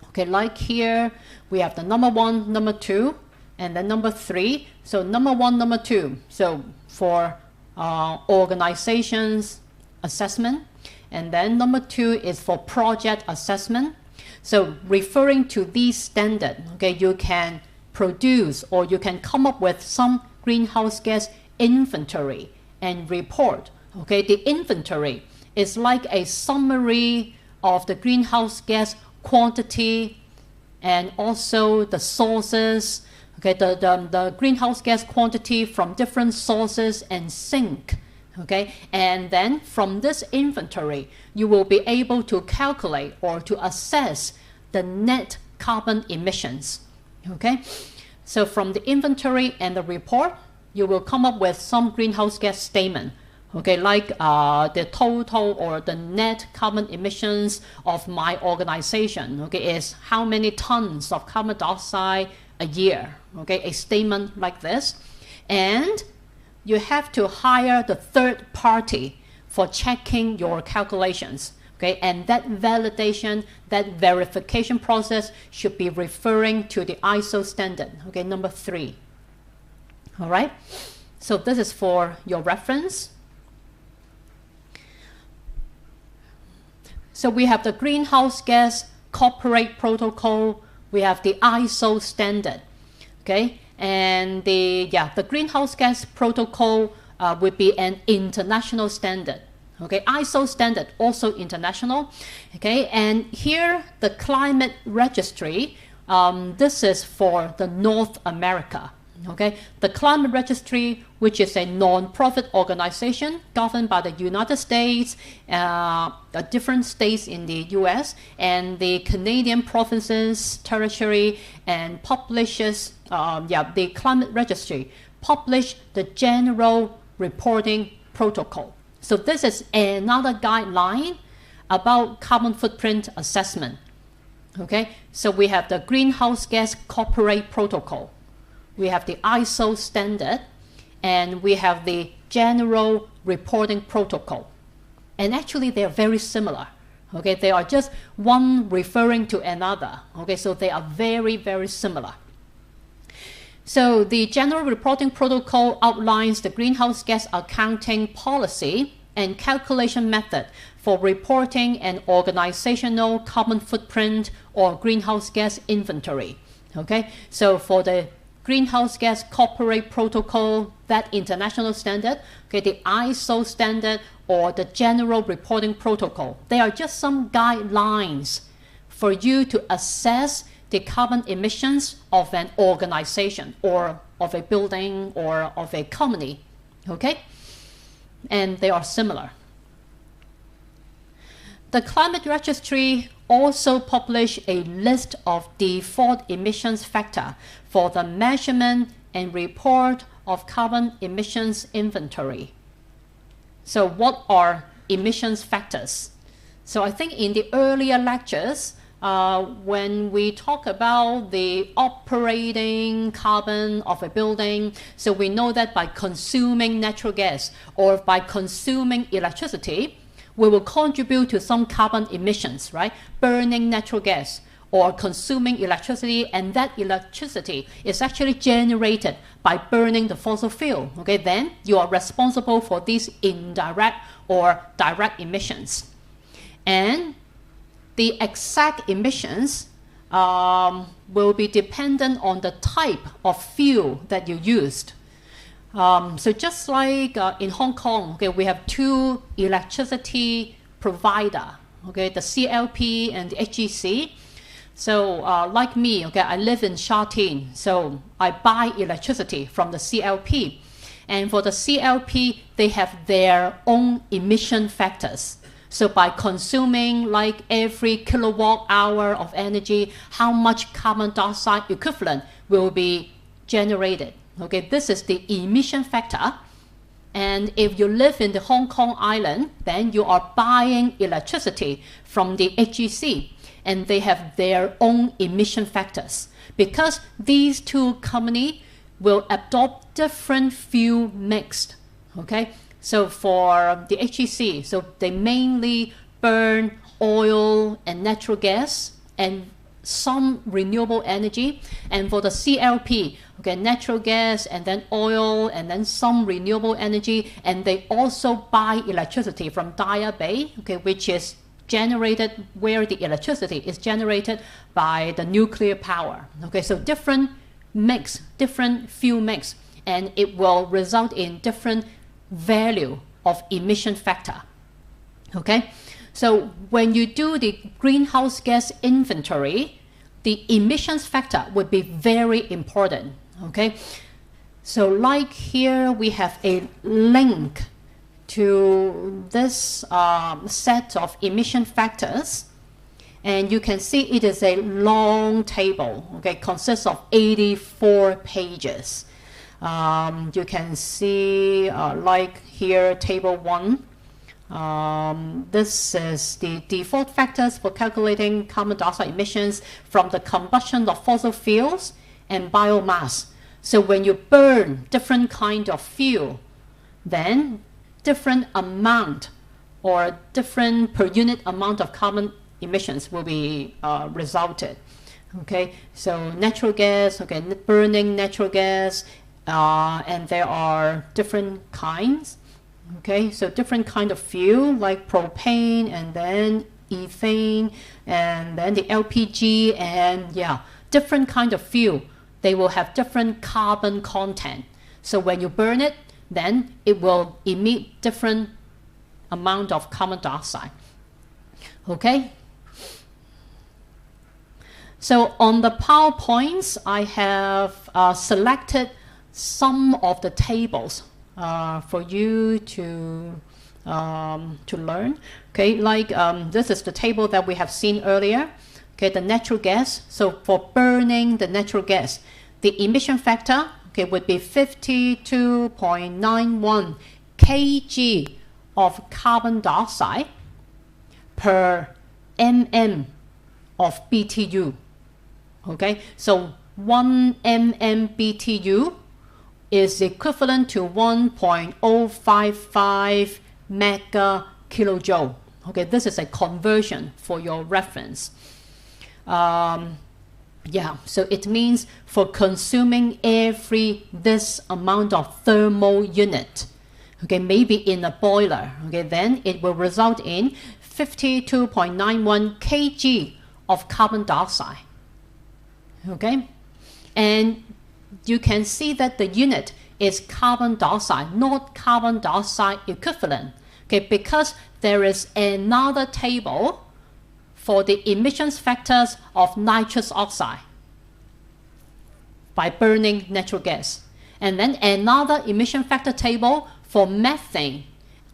Okay, like here we have the number 1, number 2, and then number 3. So number 1, number 2. So for organizations assessment, and then number 2 is for project assessment. So referring to these standards, okay, you can produce or you can come up with some greenhouse gas inventory and report. Okay, the inventory is like a summary of the greenhouse gas quantity and also the sources. Okay, the greenhouse gas quantity from different sources and sink. Okay, and then from this inventory, you will be able to calculate or to assess the net carbon emissions. Okay, so from the inventory and the report, you will come up with some greenhouse gas statement. Okay, like the total or the net carbon emissions of my organization. Okay, is how many tons of carbon dioxide a year. Okay, a statement like this, and you have to hire the third party for checking your calculations. Okay, and that validation, that verification process should be referring to the ISO standard. Okay, number 3. All right, so this is for your reference. So we have the Greenhouse Gas Corporate Protocol, we have the ISO standard. Okay, and the Greenhouse Gas Protocol would be an international standard. Okay, ISO standard, also international. Okay, and here the climate registry, this is for the North America. Okay, the climate registry, which is a non-profit organization governed by the United States, different states in the US, and the Canadian provinces, territory, and publishes, the climate registry publish the general reporting protocol. So this is another guideline about carbon footprint assessment. Okay, so we have the Greenhouse Gas Corporate Protocol, we have the ISO standard, and we have the general reporting protocol. And actually they are very similar. Okay, they are just one referring to another. Okay, so they are very, very similar. So the general reporting protocol outlines the greenhouse gas accounting policy and calculation method for reporting an organizational carbon footprint or greenhouse gas inventory. Okay, so for the Greenhouse Gas Corporate Protocol, that international standard, okay, the ISO standard or the General Reporting Protocol, they are just some guidelines for you to assess the carbon emissions of an organization or of a building or of a company, okay? And they are similar. The Climate Registry also publish a list of default emissions factor for the measurement and report of carbon emissions inventory. So what are emissions factors? So I think in the earlier lectures, when we talk about the operating carbon of a building, so we know that by consuming natural gas or by consuming electricity, we will contribute to some carbon emissions, right? Burning natural gas or consuming electricity, and that electricity is actually generated by burning the fossil fuel. Okay, then you are responsible for these indirect or direct emissions. And the exact emissions will be dependent on the type of fuel that you used. So just like in Hong Kong, okay, we have two electricity provider, okay, the CLP and the HEC. So like me, okay, I live in Sha Tin, so I buy electricity from the CLP. And for the CLP, they have their own emission factors. So by consuming like every kilowatt hour of energy, how much carbon dioxide equivalent will be generated. Okay, this is the emission factor. And if you live in the Hong Kong island, then you are buying electricity from the HEC, and they have their own emission factors. Because these two companies will adopt different fuel mix. Okay, so for the HEC, so they mainly burn oil and natural gas and some renewable energy. And for the CLP, okay, natural gas and then oil and then some renewable energy. And they also buy electricity from Daya Bay, okay, which is generated where the electricity is generated by the nuclear power. Okay, so different mix, different fuel mix, and it will result in different value of emission factor. Okay, so when you do the greenhouse gas inventory, the emissions factor would be very important. Okay, so like here we have a link to this set of emission factors, and you can see it is a long table. Okay, consists of 84 pages. You can see like here table 1. This is the default factors for calculating carbon dioxide emissions from the combustion of fossil fuels and biomass. So when you burn different kind of fuel, then different amount or different per unit amount of carbon emissions will be resulted. Okay, so natural gas, okay, burning natural gas, and there are different kinds. Okay, so different kind of fuel like propane and then ethane and then the LPG, and yeah, different kind of fuel. They will have different carbon content. So when you burn it, then it will emit different amount of carbon dioxide. Okay. So on the PowerPoints, I have selected some of the tables for you to learn. Okay, like this is the table that we have seen earlier. Okay, the natural gas. So for burning the natural gas, the emission factor, okay, would be 52.91 kg of carbon dioxide per mm of BTU. Okay, so 1 BTU is equivalent to 1.055 mega kilojoule. Okay, this is a conversion for your reference. Yeah, so it means for consuming this amount of thermal unit, okay, maybe in a boiler, okay, then it will result in 52.91 kg of carbon dioxide. Okay, and you can see that the unit is carbon dioxide, not carbon dioxide equivalent. Okay, because there is another table for the emissions factors of nitrous oxide by burning natural gas, and then another emission factor table for methane,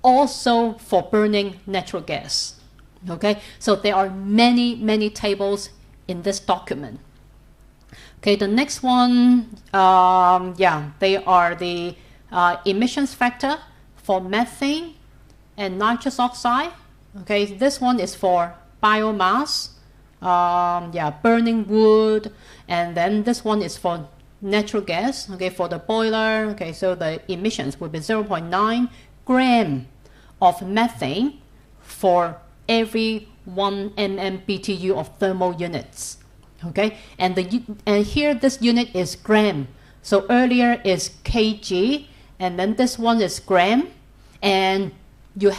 also for burning natural gas. Okay, so there are many tables in this document. Okay, the next one, they are the emissions factor for methane and nitrous oxide. Okay, this one is for biomass, burning wood, and then this one is for natural gas, okay, for the boiler. Okay, so the emissions will be 0.9 gram of methane for every 1 BTU of thermal units. Okay, and here this unit is gram. So earlier is kg, and then this one is gram, and you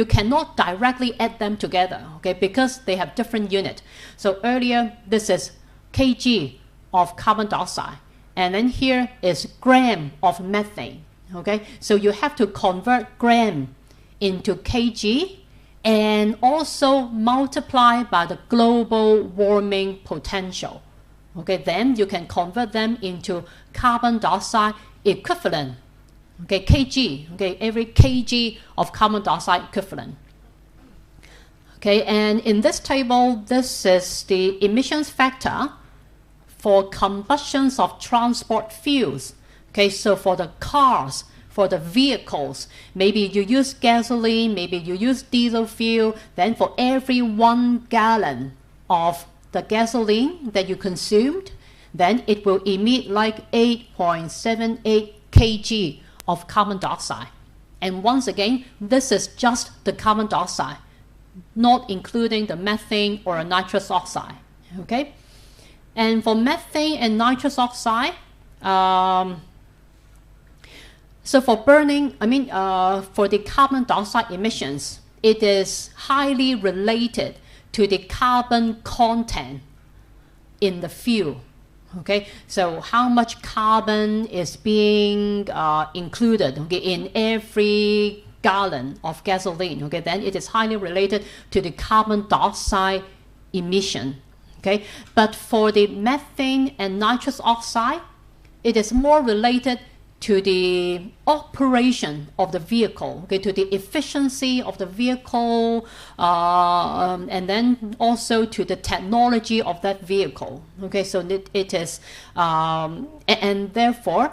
cannot directly add them together, okay, because they have different unit. So earlier this is kg of carbon dioxide, and then here is gram of methane. Okay, so you have to convert gram into kg and also multiply by the global warming potential. Okay, then you can convert them into carbon dioxide equivalent. Okay, kg, okay, every kg of carbon dioxide equivalent. Okay, and in this table, this is the emissions factor for combustions of transport fuels. Okay, so for the cars, for the vehicles, maybe you use gasoline, maybe you use diesel fuel, then for every 1 gallon of the gasoline that you consumed, then it will emit like 8.78 kg of carbon dioxide. And once again, this is just the carbon dioxide, not including the methane or nitrous oxide. Okay, and for methane and nitrous oxide, so for burning, for the carbon dioxide emissions, it is highly related to the carbon content in the fuel. Okay, so how much carbon is being included, okay, in every gallon of gasoline, okay, then it is highly related to the carbon dioxide emission. Okay, but for the methane and nitrous oxide, it is more related to the operation of the vehicle, okay, to the efficiency of the vehicle, and then also to the technology of that vehicle. Okay, so it is, and therefore,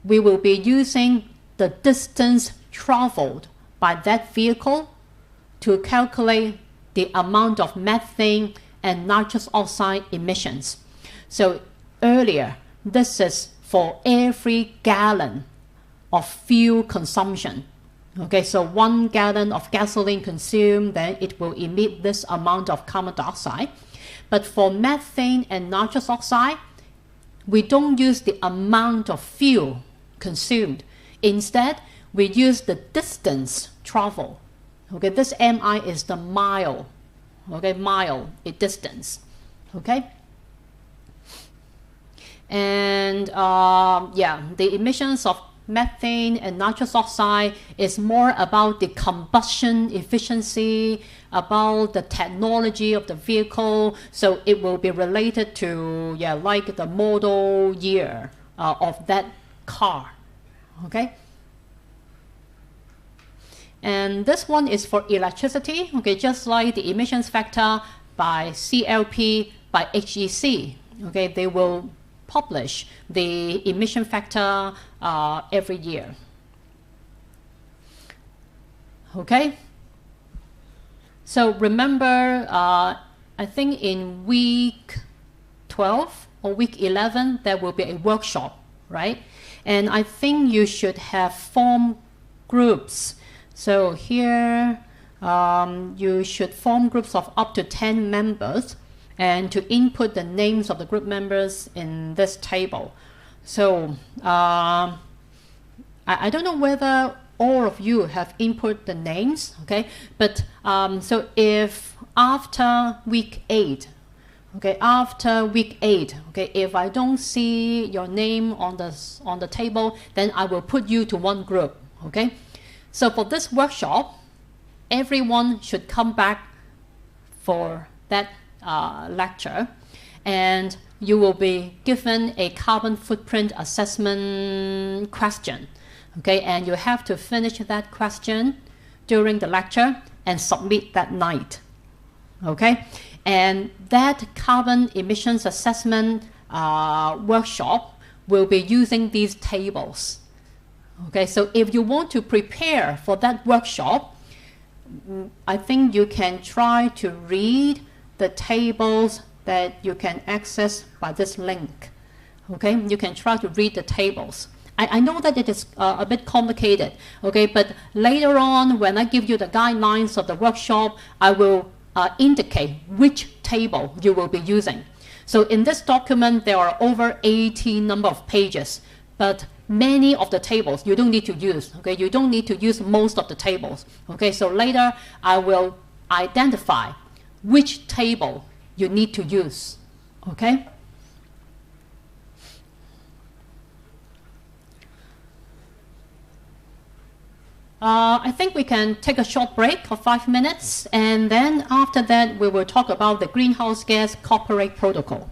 we will be using the distance traveled by that vehicle to calculate the amount of methane and nitrous oxide emissions. So earlier, this is for every gallon of fuel consumption. Okay, so 1 gallon of gasoline consumed, then it will emit this amount of carbon dioxide. But for methane and nitrous oxide, we don't use the amount of fuel consumed. Instead, we use the distance traveled. Okay, this MI is the mile. Okay, mile is distance. Okay. And the emissions of methane and nitrous oxide is more about the combustion efficiency, about the technology of the vehicle. So it will be related to, yeah, like the model year of that car. Okay. And this one is for electricity, okay, just like the emissions factor by CLP, by HEC, okay, they will publish the emission factor every year. Okay, so remember, I think in week 12 or week 11, there will be a workshop, right? And I think you should have form groups. So here, you should form groups of up to 10 members and to input the names of the group members in this table. So I don't know whether all of you have input the names, okay? But so if after week 8, okay, okay, if I don't see your name on the table, then I will put you to one group, okay? So for this workshop, everyone should come back for that lecture, and you will be given a carbon footprint assessment question, okay? And you have to finish that question during the lecture and submit that night, okay? And that carbon emissions assessment workshop will be using these tables. Okay, so if you want to prepare for that workshop, I think you can try to read the tables that you can access by this link. Okay, you can try to read the tables. I know that it is a bit complicated, okay, but later on when I give you the guidelines of the workshop, I will indicate which table you will be using. So in this document, there are over 80 number of pages, but many of the tables you don't need to use, okay? You don't need to use most of the tables, okay? So later I will identify which table you need to use, okay? I think we can take a short break of 5 minutes, and then after that we will talk about the Greenhouse Gas Corporate Protocol.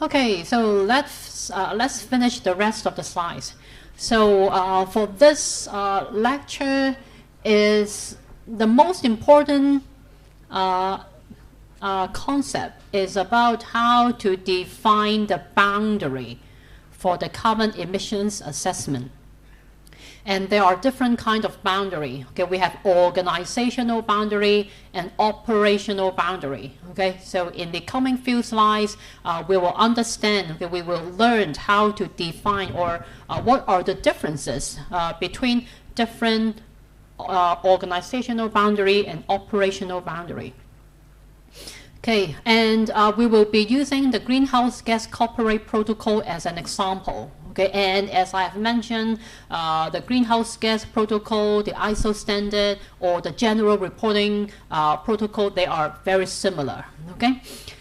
Okay, so let's finish the rest of the slides. So for this lecture is the most important concept is about how to define the boundary for the carbon emissions assessment. And there are different kinds of boundary. Okay, we have organizational boundary and operational boundary. Okay, so in the coming few slides, we will understand, okay, we will learn how to define or what are the differences between different organizational boundary and operational boundary. Okay, and we will be using the Greenhouse Gas Corporate Protocol as an example. Okay, and as I have mentioned, the Greenhouse Gas Protocol, the ISO standard, or the General Reporting Protocol, they are very similar. Okay,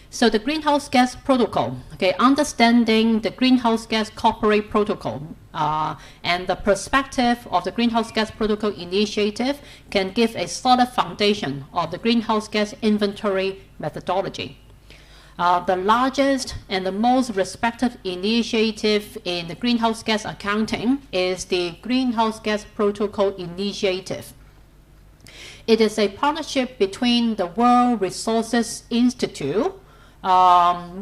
so the Greenhouse Gas Protocol, okay, understanding the Greenhouse Gas Corporate Protocol and the perspective of the Greenhouse Gas Protocol initiative can give a solid foundation of the greenhouse gas inventory methodology. The largest and the most respected initiative in the greenhouse gas accounting is the Greenhouse Gas Protocol Initiative. It is a partnership between the World Resources Institute,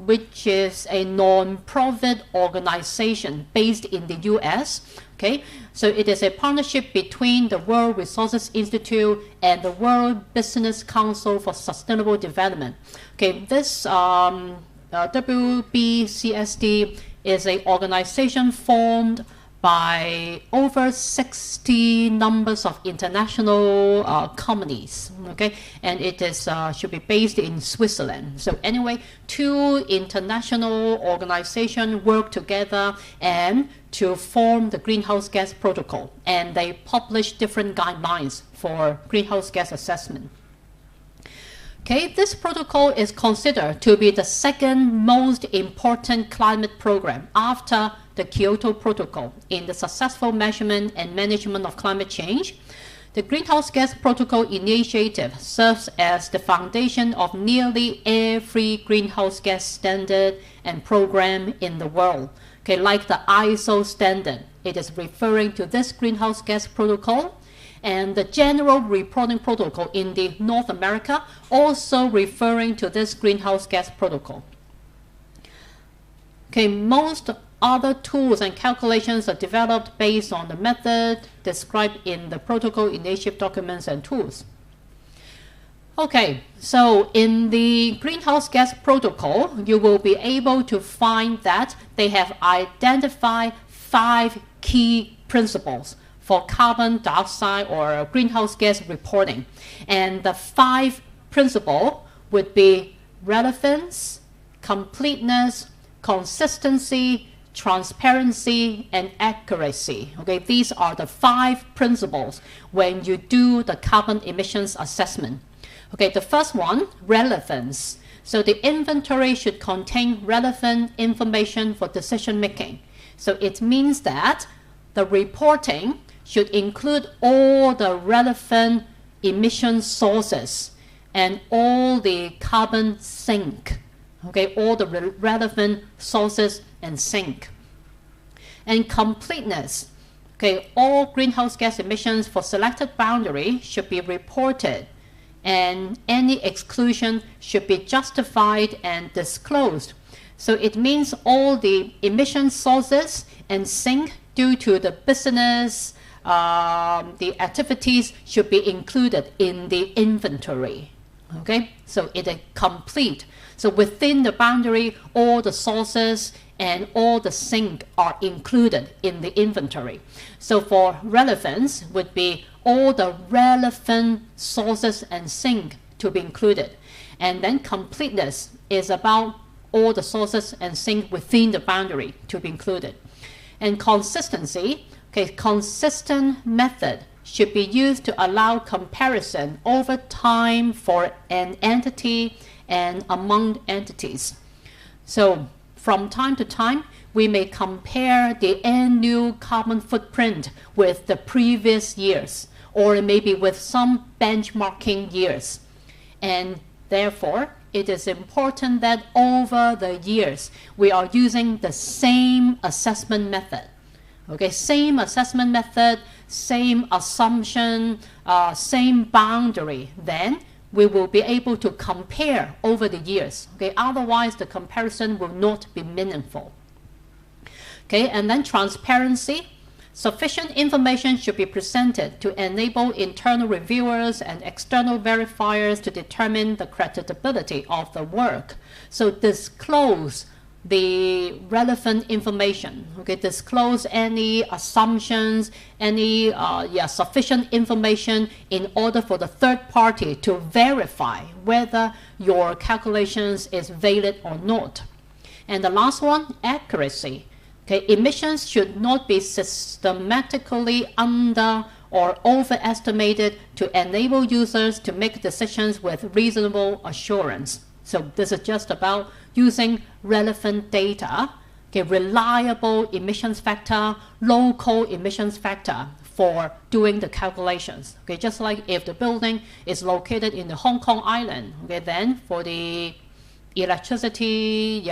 which is a non-profit organization based in the US. Okay, so it is a partnership between the World Resources Institute and the World Business Council for Sustainable Development. Okay, this WBCSD is an organization formed by over 60 numbers of international companies, okay, and it is should be based in Switzerland. So anyway, two international organizations work together and to form the Greenhouse Gas Protocol, and they publish different guidelines for greenhouse gas assessment. Okay, this protocol is considered to be the second most important climate program after the Kyoto Protocol in the successful measurement and management of climate change. The Greenhouse Gas Protocol Initiative serves as the foundation of nearly every greenhouse gas standard and program in the world. Okay, like the ISO standard, it is referring to this Greenhouse Gas Protocol, and the General Reporting Protocol in the North America also referring to this Greenhouse Gas Protocol. Okay, most other tools and calculations are developed based on the method described in the protocol initiative documents and tools. Okay, so in the Greenhouse Gas Protocol, you will be able to find that they have identified 5 key principles for carbon dioxide or greenhouse gas reporting. And the 5 principles would be relevance, completeness, consistency, transparency, and accuracy. Okay, these are the 5 principles when you do the carbon emissions assessment. Okay, the first one, relevance. So the inventory should contain relevant information for decision making. So it means that the reporting should include all the relevant emission sources and all the carbon sink. Okay, all the relevant sources and sink. And completeness. Okay, all greenhouse gas emissions for selected boundary should be reported, and any exclusion should be justified and disclosed. So it means all the emission sources and sink due to the business, the activities should be included in the inventory. Okay, so it is complete. So within the boundary, all the sources and all the sink are included in the inventory. So for relevance would be all the relevant sources and sink to be included. And then completeness is about all the sources and sink within the boundary to be included. And consistency, okay, consistent method should be used to allow comparison over time for an entity and among entities. So from time to time, we may compare the annual carbon footprint with the previous years, or maybe with some benchmarking years. And therefore, it is important that over the years, we are using the same assessment method. Okay, same assessment method, same assumption, same boundary. Then we will be able to compare over the years. Okay, otherwise the comparison will not be meaningful. Okay, and then transparency. Sufficient information should be presented to enable internal reviewers and external verifiers to determine the creditability of the work. So disclose the relevant information. Okay, disclose any assumptions, any sufficient information in order for the third party to verify whether your calculations is valid or not. And the last one, accuracy. Okay, emissions should not be systematically under or overestimated to enable users to make decisions with reasonable assurance. So this is just about using relevant data, okay, reliable emissions factor, local emissions factor for doing the calculations. Okay, just like if the building is located in the Hong Kong island, okay, then for the electricity,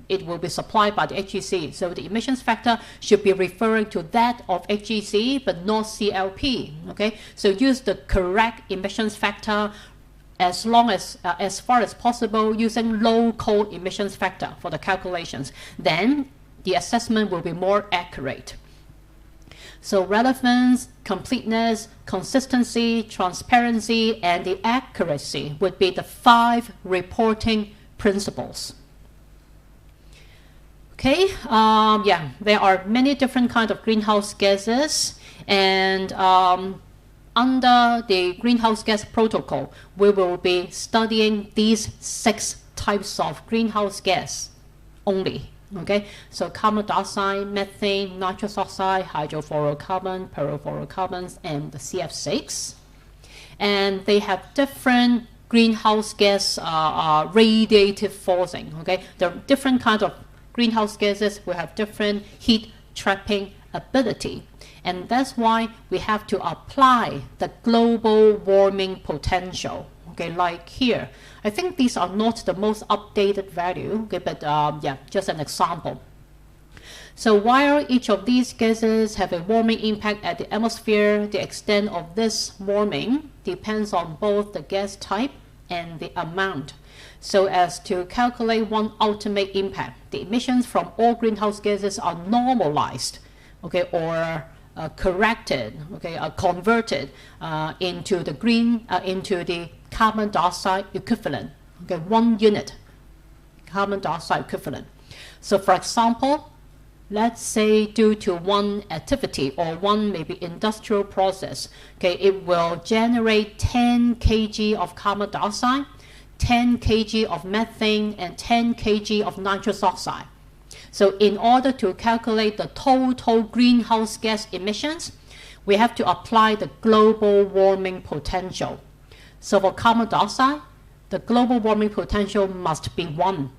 it will be supplied by the HEC. So the emissions factor should be referring to that of HEC, but not CLP. Okay, so use the correct emissions factor as far as possible, using local emissions factor for the calculations. Then the assessment will be more accurate. So relevance, completeness, consistency, transparency, and the accuracy would be the 5 reporting principles. Okay, there are many different kinds of greenhouse gases, and under the greenhouse gas protocol, we will be studying these 6 types of greenhouse gas only. Okay, so carbon dioxide, methane, nitrous oxide, hydrofluorocarbon, perfluorocarbons, and the CF6. And they have different greenhouse gas radiative forcing. Okay, the different kinds of greenhouse gases will have different heat trapping ability, and that's why we have to apply the global warming potential. Okay, like here, I think these are not the most updated value, okay, but just an example. So while each of these gases have a warming impact at the atmosphere, the extent of this warming depends on both the gas type and the amount. So as to calculate one ultimate impact, the emissions from all greenhouse gases are normalized, okay, or corrected, okay, converted into the carbon dioxide equivalent, okay, 1 unit carbon dioxide equivalent. So for example, let's say due to one activity or one maybe industrial process, okay, it will generate 10 kg of carbon dioxide, 10 kg of methane, and 10 kg of nitrous oxide. So in order to calculate the total greenhouse gas emissions, we have to apply the global warming potential. So for carbon dioxide, the global warming potential must be 1.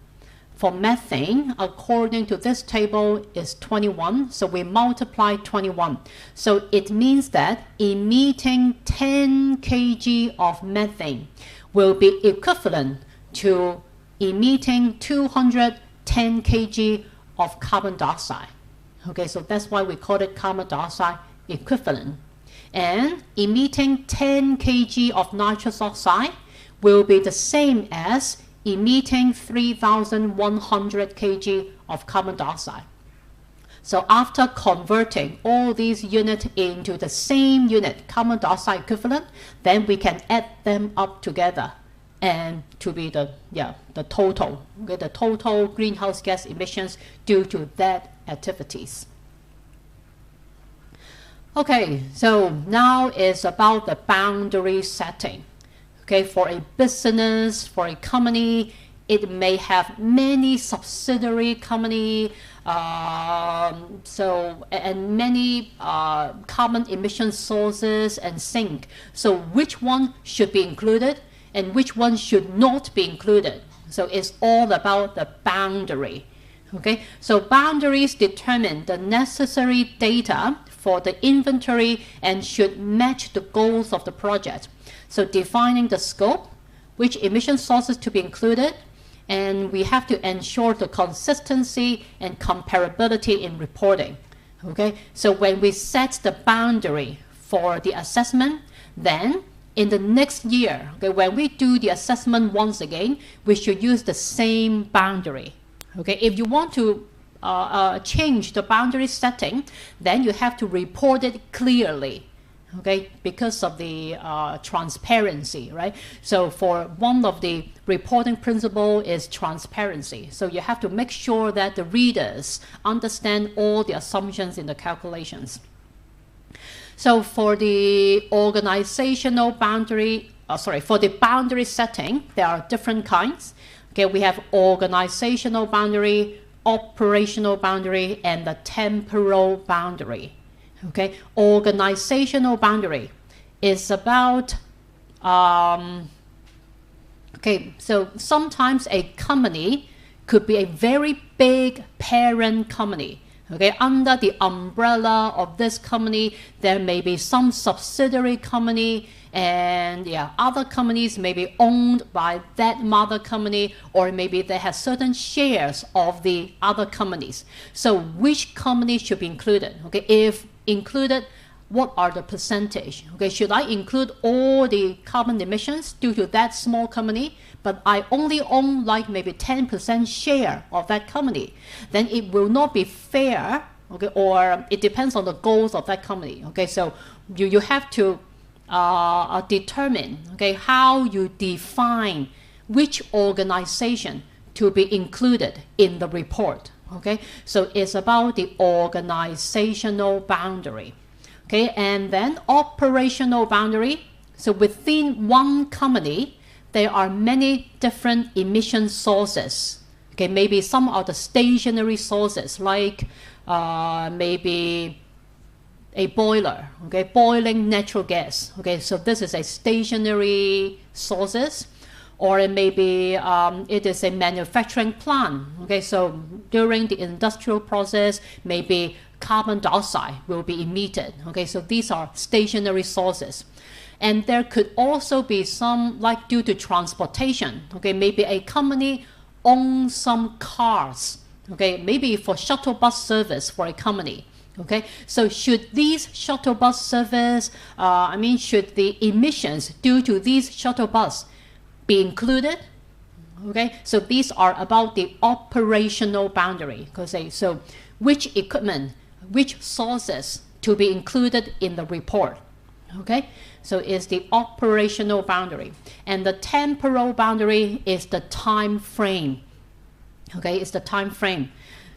For methane, according to this table, is 21, so we multiply 21. So it means that emitting 10 kg of methane will be equivalent to emitting 210 kg of carbon dioxide. Okay, so that's why we call it carbon dioxide equivalent. And emitting 10 kg of nitrous oxide will be the same as emitting 3,100 kg of carbon dioxide. So after converting all these units into the same unit, carbon dioxide equivalent, then we can add them up together and to be the total, okay, the total greenhouse gas emissions due to that activities. Okay, so now it's about the boundary setting. Okay, for a business, for a company, it may have many subsidiary company, and many carbon emission sources and sink. So which one should be included and which one should not be included? So it's all about the boundary. Okay, so boundaries determine the necessary data for the inventory and should match the goals of the project. So defining the scope, which emission sources to be included, and we have to ensure the consistency and comparability in reporting. Okay, so when we set the boundary for the assessment, then in the next year, okay, when we do the assessment once again, we should use the same boundary. Okay, if you want to change the boundary setting, then you have to report it clearly. Okay, because of the transparency, right? So for one of the reporting principle is transparency. So you have to make sure that the readers understand all the assumptions in the calculations. So for the organizational boundary, for the boundary setting, there are different kinds. Okay, we have organizational boundary, operational boundary, and the temporal boundary. Okay, organizational boundary is about, okay, so sometimes a company could be a very big parent company. Okay, under the umbrella of this company, there may be some subsidiary company, and other companies may be owned by that mother company, or maybe they have certain shares of the other companies. So which company should be included? Okay, if included, what are the percentage? Okay, should I include all the carbon emissions due to that small company, but I only own like maybe 10% share of that company? Then it will not be fair, okay, or it depends on the goals of that company. Okay, so you have to determine, okay, how you define which organization to be included in the report. Okay, so it's about the organizational boundary. Okay, and then operational boundary. So within one company, there are many different emission sources. Okay, maybe some are the stationary sources, like maybe a boiler, okay, boiling natural gas. Okay, so this is a stationary sources. Or it may be it is a manufacturing plant. Okay, so during the industrial process, maybe carbon dioxide will be emitted. Okay, so these are stationary sources. And there could also be some, like due to transportation. Okay, maybe a company owns some cars. Okay, maybe for shuttle bus service for a company. Okay, so should these shuttle bus service, should the emissions due to these shuttle bus be included? Okay, so these are about the operational boundary. Okay, so which equipment, which sources to be included in the report. Okay, so it's the operational boundary. And the temporal boundary is the time frame. Okay, it's the time frame.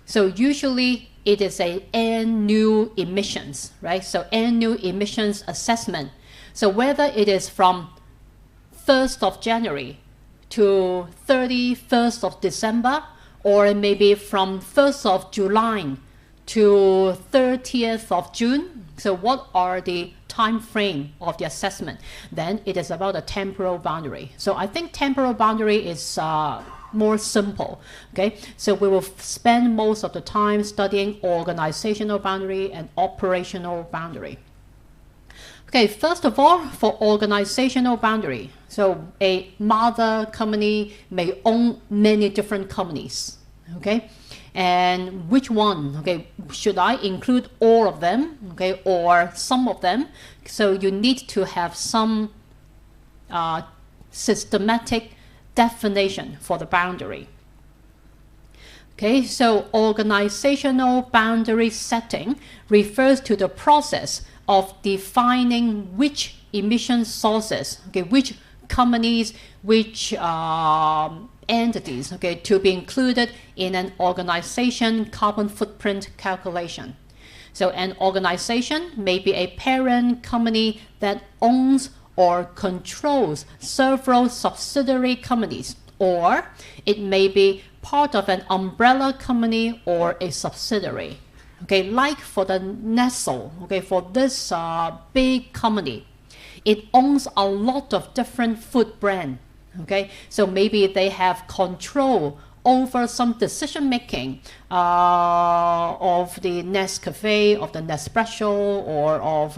So usually it is a annual emissions, right? So annual emissions assessment. So whether it is from 1st of January to 31st of December, or maybe from 1st of July to 30th of June. So what are the time frame of the assessment? Then it is about a temporal boundary. So I think temporal boundary is more simple. Okay, so we will spend most of the time studying organizational boundary and operational boundary. Okay, first of all, for organizational boundary, so a mother company may own many different companies. Okay, and which one? Okay, should I include all of them? Okay, or some of them? So you need to have some systematic definition for the boundary. Okay, so organizational boundary setting refers to the process of defining which emission sources, okay, which companies, which entities, okay, to be included in an organization carbon footprint calculation. So an organization may be a parent company that owns or controls several subsidiary companies, or it may be part of an umbrella company or a subsidiary. Okay, like for the Nestle, okay, for this big company, it owns a lot of different food brands. Okay, so maybe they have control over some decision making of the Nescafe, of the Nespresso, or of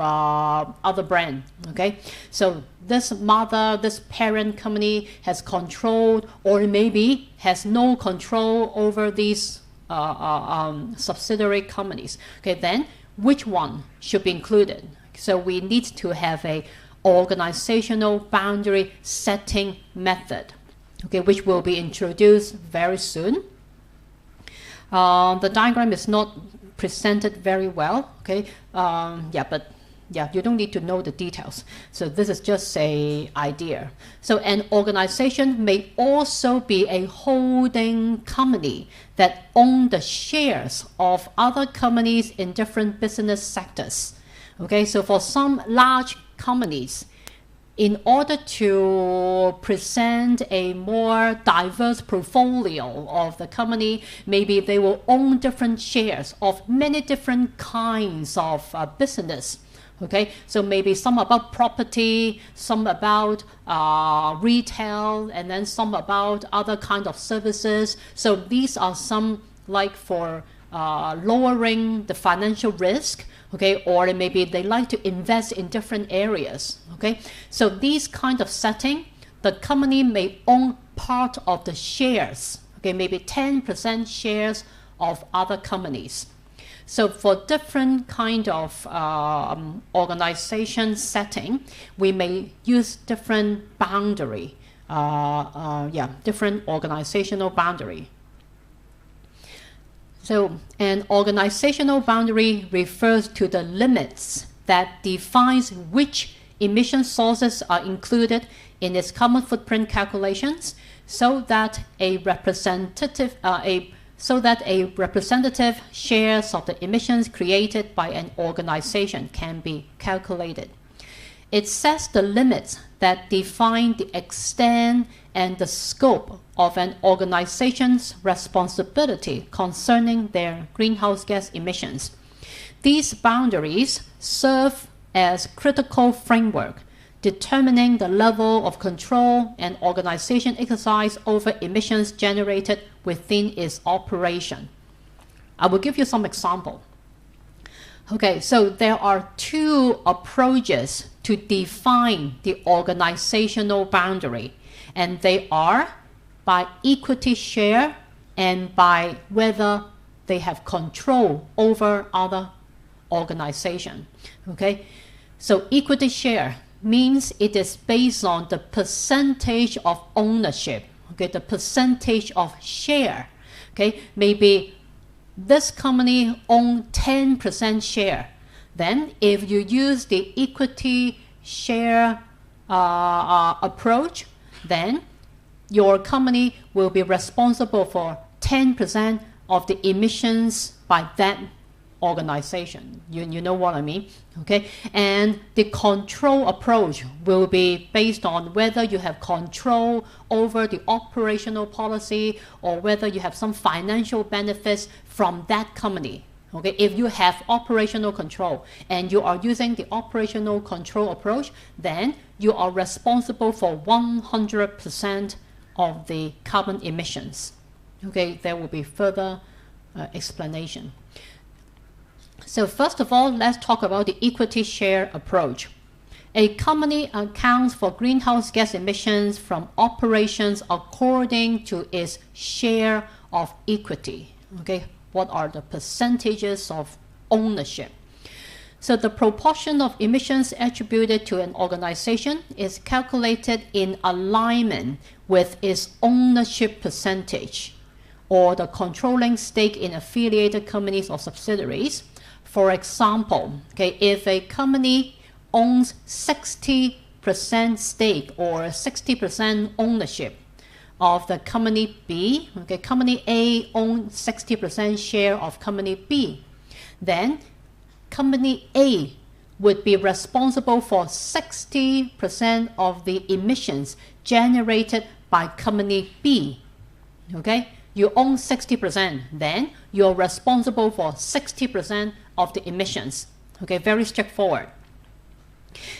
other brand. Okay, so this parent company has control or maybe has no control over these subsidiary companies. Okay, then which one should be included? So we need to have a organizational boundary setting method, okay, which will be introduced very soon. The diagram is not presented very well, okay, you don't need to know the details. So this is just an idea. So an organization may also be a holding company that owns the shares of other companies in different business sectors. Okay, so for some large companies, in order to present a more diverse portfolio of the company, maybe they will own different shares of many different kinds of business. Okay, so maybe some about property, some about retail, and then some about other kind of services. So these are some like for lowering the financial risk, okay, or maybe they like to invest in different areas, okay. So these kind of setting, the company may own part of the shares, okay, maybe 10% shares of other companies. So for different kind of organization setting, we may use different boundary, different organizational boundary. So an organizational boundary refers to the limits that defines which emission sources are included in its carbon footprint calculations, so that a representative shares of the emissions created by an organization can be calculated. It sets the limits that define the extent and the scope of an organization's responsibility concerning their greenhouse gas emissions. These boundaries serve as critical framework determining the level of control an organization exercises over emissions generated within its operation. I will give you some example. Okay, so there are two approaches to define the organizational boundary, and they are by equity share and by whether they have control over other organization. Okay, so equity share means it is based on the percentage of ownership, okay, the percentage of share. Okay, maybe this company owns 10% share. Then if you use the equity share approach, then your company will be responsible for 10% of the emissions by that organization. You know what I mean? Okay, and the control approach will be based on whether you have control over the operational policy or whether you have some financial benefits from that company. Okay, if you have operational control and you are using the operational control approach, then you are responsible for 100% of the carbon emissions. Okay, there will be further explanation. So first of all, let's talk about the equity share approach. A company accounts for greenhouse gas emissions from operations according to its share of equity. Okay, what are the percentages of ownership? So the proportion of emissions attributed to an organization is calculated in alignment with its ownership percentage or the controlling stake in affiliated companies or subsidiaries. For example, okay, if a company owns 60% stake or 60% ownership of the company B, okay, company A owns 60% share of company B, then company A would be responsible for 60% of the emissions generated by company B. Okay, you own 60%, then you're responsible for 60% of the emissions. Okay, very straightforward.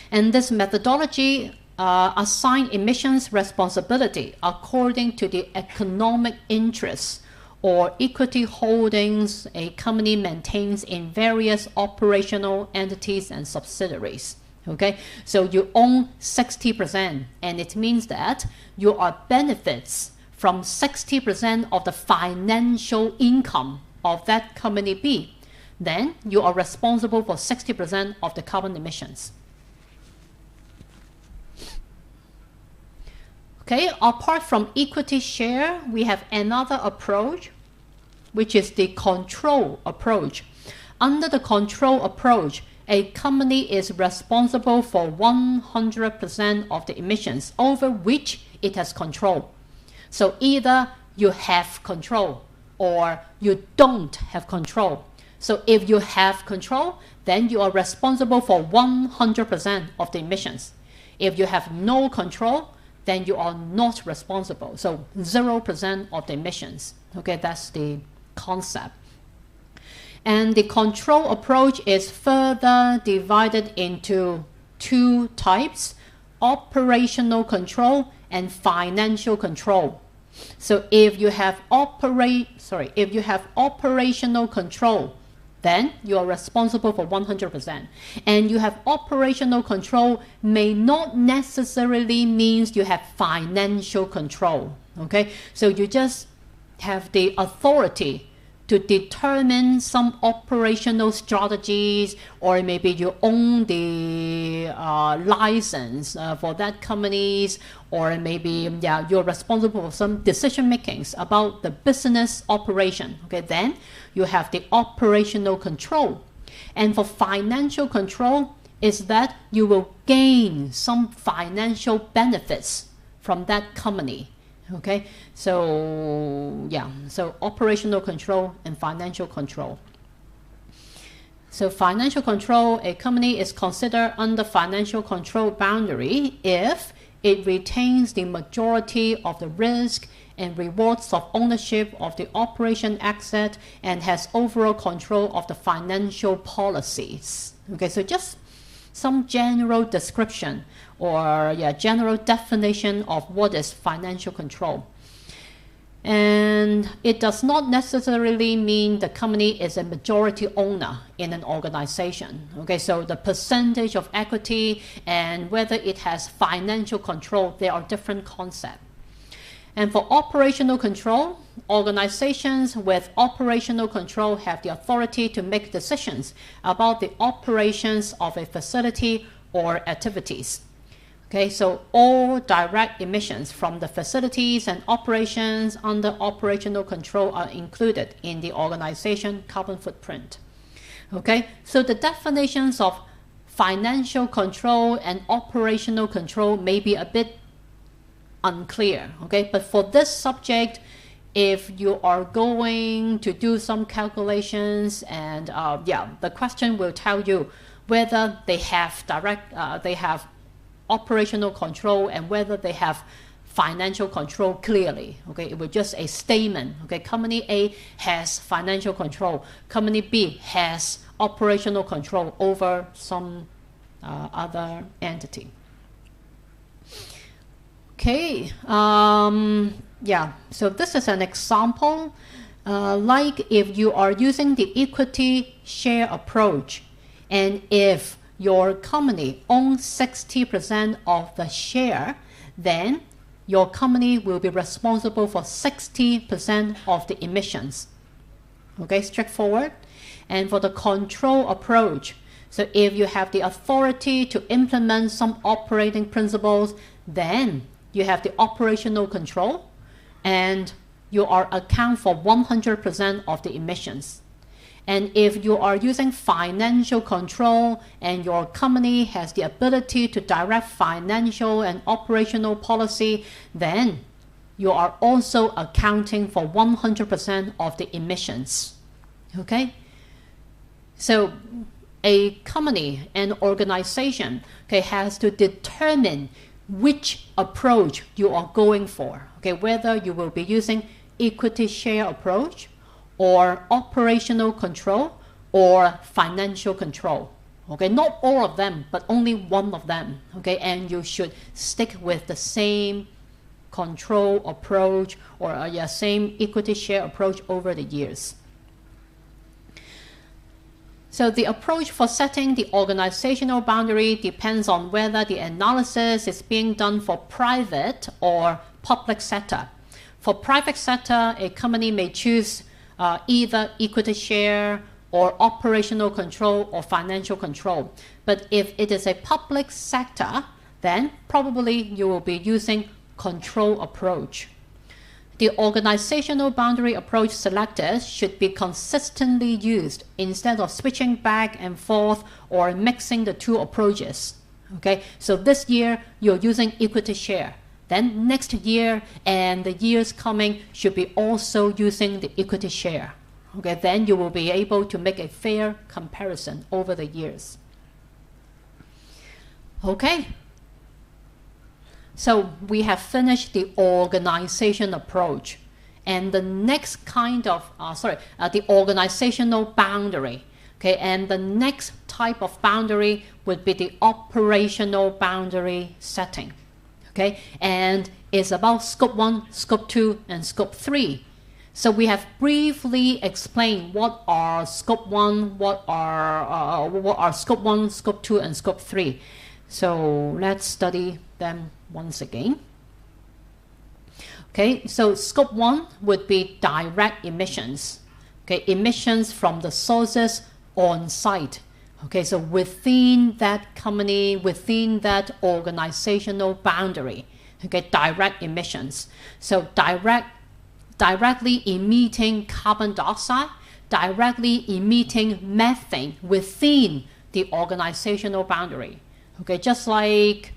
And this methodology assigns emissions responsibility according to the economic interests or equity holdings a company maintains in various operational entities and subsidiaries. Okay, so you own 60%, and it means that you are benefits from 60% of the financial income of that company B. Then you are responsible for 60% of the carbon emissions. Okay, apart from equity share, we have another approach, which is the control approach. Under the control approach, a company is responsible for 100% of the emissions over which it has control. So either you have control or you don't have control. So if you have control, then you are responsible for 100% of the emissions. If you have no control, then you are not responsible. So 0% of the emissions. Okay, that's the concept. And the control approach is further divided into two types: operational control and financial control. So if you have operational control, then you are responsible for 100%. And you have operational control may not necessarily means you have financial control. Okay, so you just have the authority to determine some operational strategies, or maybe you own the license for that companies, or maybe you're responsible for some decision makings about the business operation. Okay, then you have the operational control. And for financial control is that you will gain some financial benefits from that company. Okay, so so operational control and financial control. So financial control, a company is considered under financial control boundary if it retains the majority of the risk and rewards of ownership of the operation asset and has overall control of the financial policies. Okay, so just some general description or general definition of what is financial control. And it does not necessarily mean the company is a majority owner in an organization. Okay, so the percentage of equity and whether it has financial control, they are different concepts. And for operational control, organizations with operational control have the authority to make decisions about the operations of a facility or activities. Okay, so all direct emissions from the facilities and operations under operational control are included in the organization carbon footprint. Okay, so the definitions of financial control and operational control may be a bit unclear. Okay, but for this subject, if you are going to do some calculations, and the question will tell you whether they have operational control and whether they have financial control clearly. Okay, it was just a statement. Okay, company A has financial control, company B has operational control over some other entity. Okay, so this is an example. Like if you are using the equity share approach, and if your company owns 60% of the share, then your company will be responsible for 60% of the emissions. Okay, straightforward. And for the control approach, so if you have the authority to implement some operating principles, then you have the operational control and you are account for 100% of the emissions. And if you are using financial control and your company has the ability to direct financial and operational policy, then you are also accounting for 100% of the emissions. Okay? So a company, an organization, okay, has to determine which approach you are going for. Okay, whether you will be using equity share approach or operational control or financial control. Okay, not all of them, but only one of them. Okay, and you should stick with the same control approach or same equity share approach over the years. So the approach for setting the organizational boundary depends on whether the analysis is being done for private or public sector. For private sector, a company may choose either equity share or operational control or financial control. But if it is a public sector, then probably you will be using control approach. The organizational boundary approach selected should be consistently used instead of switching back and forth or mixing the two approaches. Okay, so this year you're using equity share. Then next year and the years coming should be also using the equity share. Okay, then you will be able to make a fair comparison over the years. Okay. So we have finished the organization approach, and the next kind of, the organizational boundary. Okay, and the next type of boundary would be the operational boundary setting. Okay, and it's about scope 1, scope 2, and scope 3. So we have briefly explained what are scope 1, what are scope 1, scope 2, and scope 3. So let's study them once again. Okay, so scope 1 would be direct emissions. Okay, emissions from the sources on site. Okay, so within that company, within that organizational boundary. Okay, direct emissions. So directly emitting carbon dioxide, directly emitting methane within the organizational boundary. Okay, just like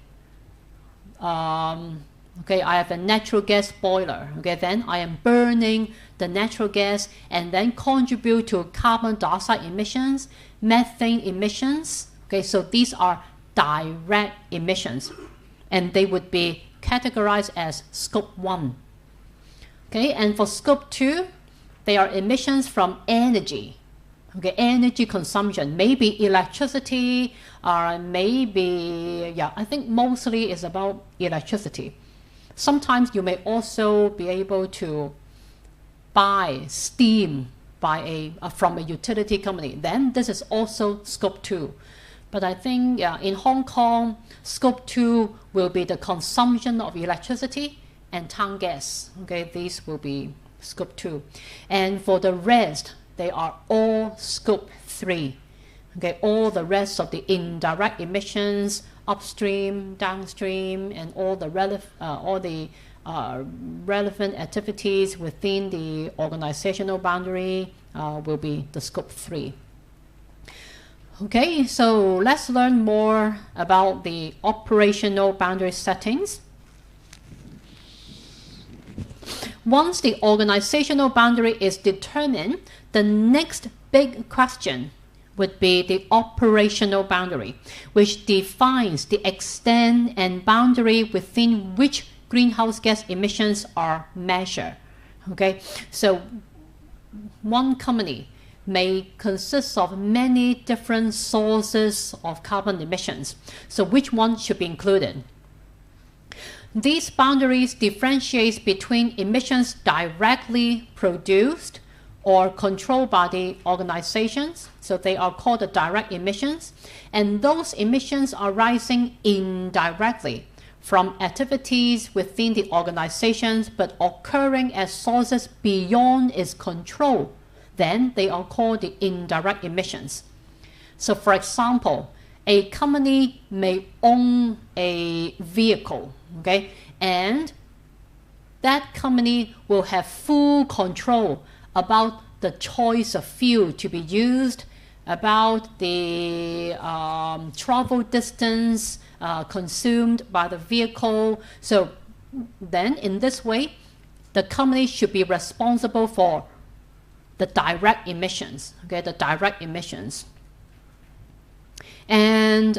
okay, I have a natural gas boiler. Okay, then I am burning the natural gas and then contribute to carbon dioxide emissions, methane emissions. Okay, so these are direct emissions, and they would be categorized as scope 1. Okay, and for scope 2, they are emissions from energy. Okay, energy consumption, maybe electricity, or maybe, I think mostly it's about electricity. Sometimes you may also be able to buy steam from a utility company. Then this is also scope 2. But I think in Hong Kong, scope 2 will be the consumption of electricity and town gas. Okay, these will be scope 2. And for the rest, they are all scope 3. Okay, all the rest of the indirect emissions, upstream, downstream, and all the relevant activities within the organizational boundary will be the scope 3. Okay, so let's learn more about the operational boundary settings. Once the organizational boundary is determined, the next big question would be the operational boundary, which defines the extent and boundary within which greenhouse gas emissions are measured. Okay, so one company may consist of many different sources of carbon emissions. So which one should be included? These boundaries differentiate between emissions directly produced or controlled by the organizations, so they are called the direct emissions, and those emissions arising indirectly from activities within the organizations but occurring as sources beyond its control, then they are called the indirect emissions. So for example, a company may own a vehicle, okay, and that company will have full control about the choice of fuel to be used, about the travel distance consumed by the vehicle. So then in this way, the company should be responsible for the direct emissions, okay, the direct emissions. And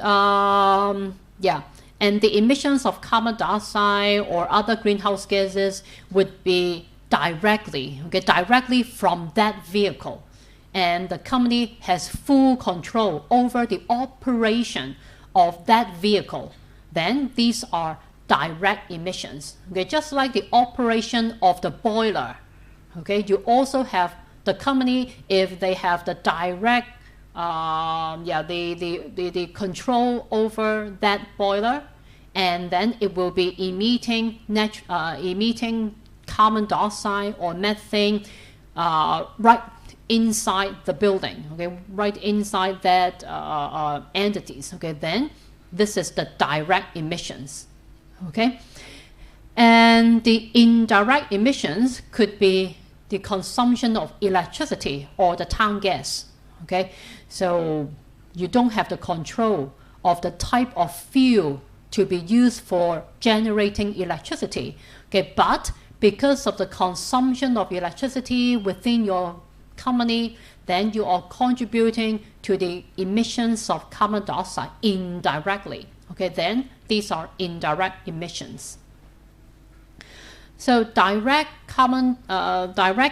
and the emissions of carbon dioxide or other greenhouse gases would be directly from that vehicle, and the company has full control over the operation of that vehicle. Then these are direct emissions. Okay, just like the operation of the boiler. Okay, you also have the company, if they have the direct the control over that boiler, and then it will be emitting carbon dioxide or methane right inside the building, okay, right inside that entities, okay, then this is the direct emissions, okay. And the indirect emissions could be the consumption of electricity or the town gas, okay. So you don't have the control of the type of fuel to be used for generating electricity, okay, but because of the consumption of electricity within your company, then you are contributing to the emissions of carbon dioxide indirectly, okay, then these are indirect emissions. So direct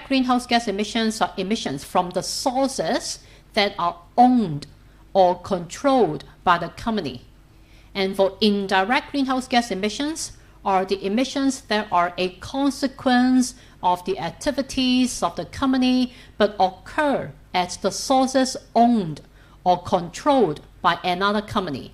greenhouse gas emissions are emissions from the sources that are owned or controlled by the company. And for indirect greenhouse gas emissions are the emissions that are a consequence of the activities of the company but occur at the sources owned or controlled by another company.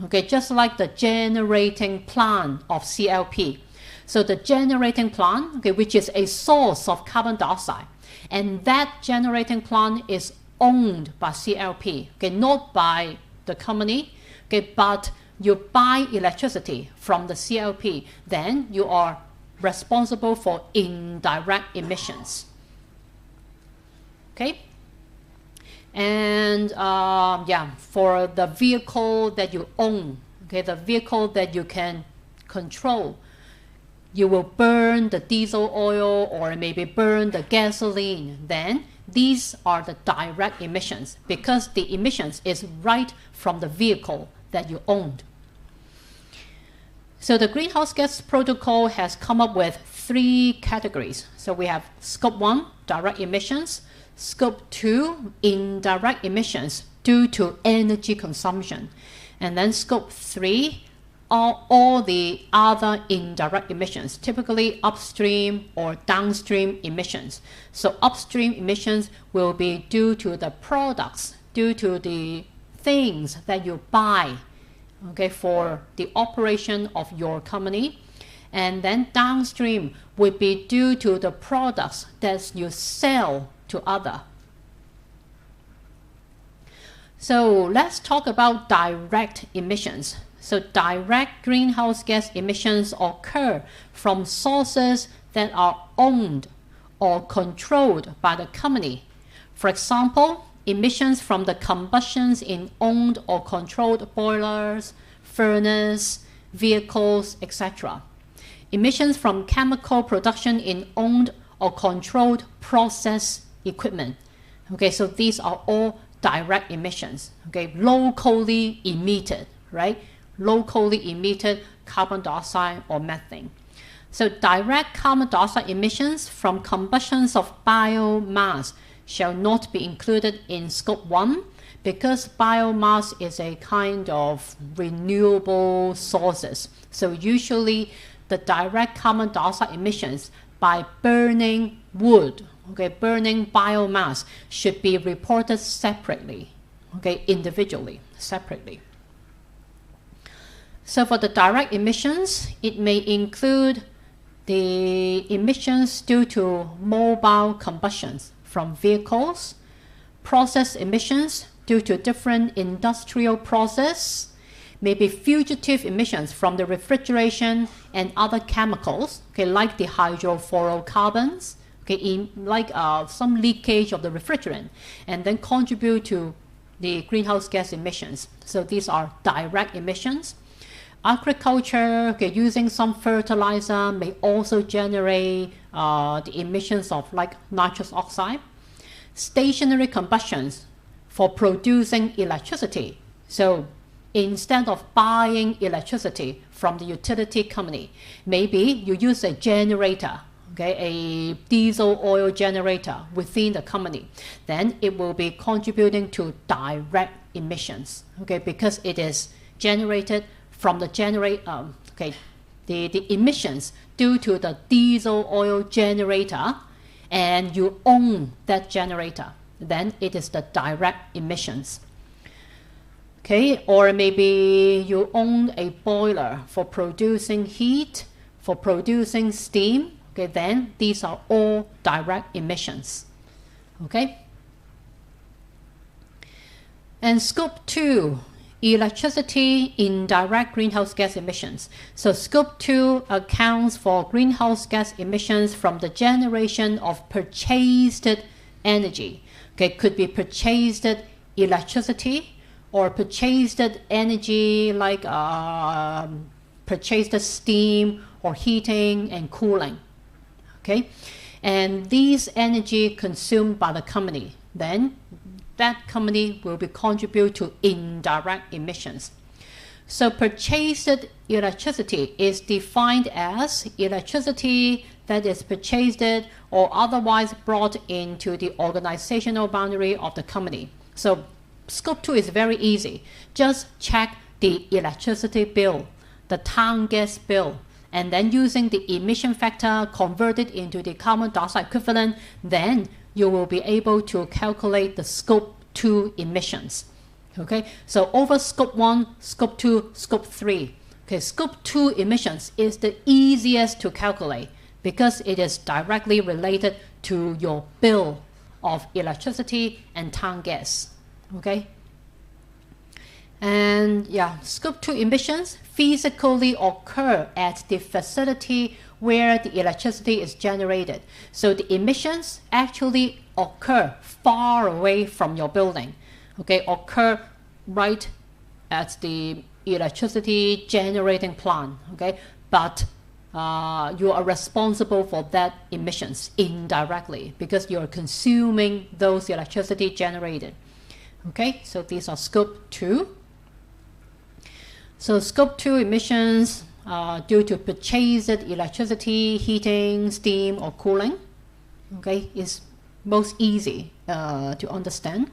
Okay, just like the generating plant of CLP. So the generating plant, okay, which is a source of carbon dioxide, and that generating plant is owned by CLP, okay, not by the company, okay, but you buy electricity from the CLP, then you are responsible for indirect emissions. Okay, and for the vehicle that you own, okay, the vehicle that you can control, you will burn the diesel oil or maybe burn the gasoline, then these are the direct emissions because the emissions is right from the vehicle that you owned. So the Greenhouse Gas Protocol has come up with 3 categories. So we have Scope 1, direct emissions, Scope 2, indirect emissions due to energy consumption, and then Scope 3, all the other indirect emissions, typically upstream or downstream emissions. So upstream emissions will be due to the products, due to the things that you buy, okay, for the operation of your company. And then downstream would be due to the products that you sell to other. So let's talk about direct emissions. So direct greenhouse gas emissions occur from sources that are owned or controlled by the company. For example, emissions from the combustions in owned or controlled boilers, furnace, vehicles, etc. Emissions from chemical production in owned or controlled process equipment. Okay, so these are all direct emissions, okay, locally emitted, right? Locally emitted carbon dioxide or methane. So direct carbon dioxide emissions from combustions of biomass shall not be included in Scope 1 because biomass is a kind of renewable sources. So usually the direct carbon dioxide emissions by burning wood, okay, burning biomass should be reported separately, okay, individually, separately. So for the direct emissions, it may include the emissions due to mobile combustions from vehicles, process emissions due to different industrial process, maybe fugitive emissions from the refrigeration and other chemicals, okay, like the hydrofluorocarbons, okay, some leakage of the refrigerant, and then contribute to the greenhouse gas emissions. So these are direct emissions. Agriculture, okay, using some fertilizer may also generate the emissions of like nitrous oxide. Stationary combustions for producing electricity. So instead of buying electricity from the utility company, maybe you use a generator, okay, a diesel oil generator within the company. Then it will be contributing to direct emissions, okay, because it is generated from the the emissions due to the diesel oil generator, and you own that generator. then it is the direct emissions. Okay, or maybe you own a boiler for producing heat, for producing steam. Okay, then these are all direct emissions. Okay. And scope 2, electricity indirect greenhouse gas emissions. So scope 2 accounts for greenhouse gas emissions from the generation of purchased energy. Okay, could be purchased electricity or purchased energy like purchased steam or heating and cooling. Okay, and these energy consumed by the company, then that company will be contribute to indirect emissions. So purchased electricity is defined as electricity that is purchased or otherwise brought into the organizational boundary of the company. So scope 2 is very easy. Just check the electricity bill, the town gas bill, and then using the emission factor converted into the carbon dioxide equivalent, then you will be able to calculate the scope 2 emissions. Okay, so over scope 1, scope 2, scope 3. Okay, scope 2 emissions is the easiest to calculate because it is directly related to your bill of electricity and town gas. Okay, and yeah, scope 2 emissions physically occur at the facility where the electricity is generated. So the emissions actually occur far away from your building. Okay, occur right at the electricity generating plant. Okay, but you are responsible for that emissions indirectly because you are consuming those electricity generated. Okay, so these are scope 2. So scope 2 emissions due to purchased electricity, heating, steam, or cooling. Okay, is most easy to understand.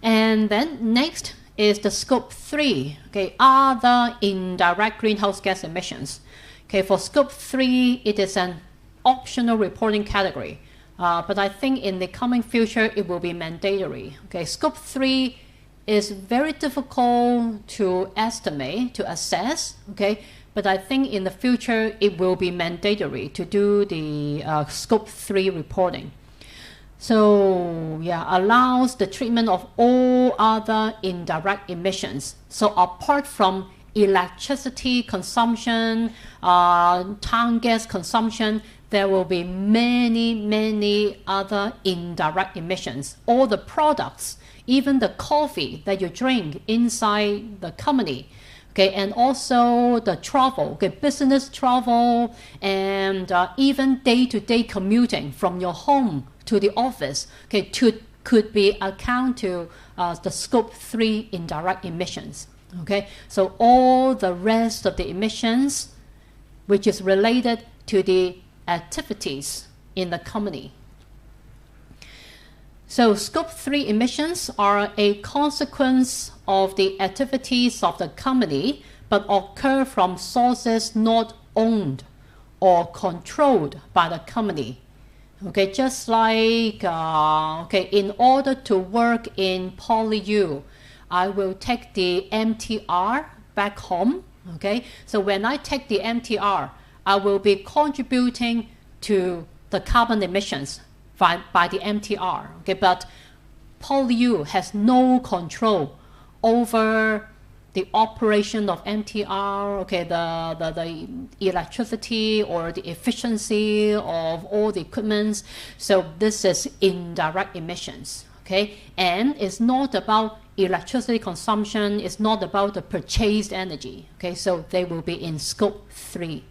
And then next is the scope 3. Okay, other indirect greenhouse gas emissions. Okay, for scope 3, it is an optional reporting category, but I think in the coming future it will be mandatory. Okay, scope 3 is very difficult to estimate, to assess. Okay, but I think in the future it will be mandatory to do the scope 3 reporting. So yeah, allows the treatment of all other indirect emissions. So apart from electricity consumption, town gas consumption, there will be many other indirect emissions. All the products, even the coffee that you drink inside the company, okay, and also the travel, okay, business travel, and even day-to-day commuting from your home to the office, okay, could be account to the scope 3 indirect emissions. Okay, so all the rest of the emissions which is related to the activities in the company. So scope 3 emissions are a consequence of the activities of the company but occur from sources not owned or controlled by the company. Okay, just like okay, in order to work in PolyU, I will take the MTR back home. Okay, so when I take the MTR, I will be contributing to the carbon emissions by the MTR. Okay, but PolyU has no control over the operation of MTR, okay, the electricity or the efficiency of all the equipments. So this is indirect emissions, okay? And it's not about electricity consumption, it's not about the purchased energy, okay? So they will be in scope 3.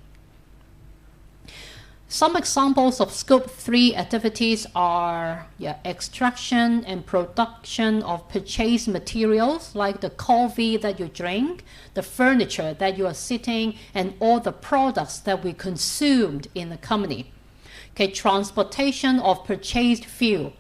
Some examples of scope 3 activities are extraction and production of purchased materials like the coffee that you drink, the furniture that you are sitting, and all the products that we consumed in the company. Okay, transportation of purchased fuel.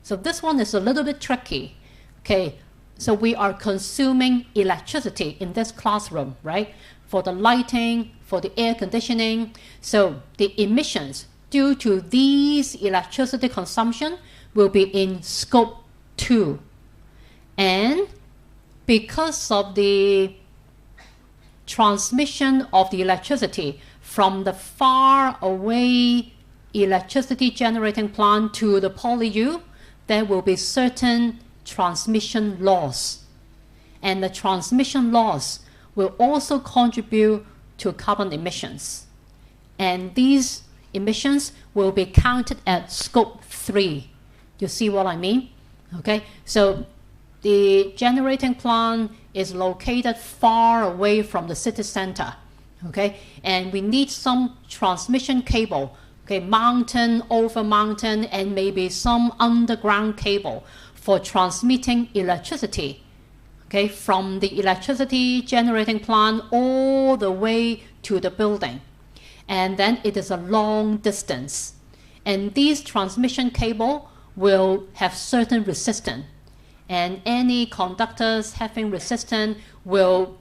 So this one is a little bit tricky. Okay, so we are consuming electricity in this classroom, right? For the lighting, for the air conditioning. So the emissions due to these electricity consumption will be in scope 2. And because of the transmission of the electricity from the far away electricity generating plant to the poly-U, there will be certain transmission loss. And the transmission loss will also contribute to carbon emissions. And these emissions will be counted at scope 3. You see what I mean? Okay, so the generating plant is located far away from the city center. Okay, and we need some transmission cable, okay, mountain over mountain, and maybe some underground cable for transmitting electricity, okay, from the electricity generating plant all the way to the building. And then it is a long distance. And these transmission cable will have certain resistance. And any conductors having resistance will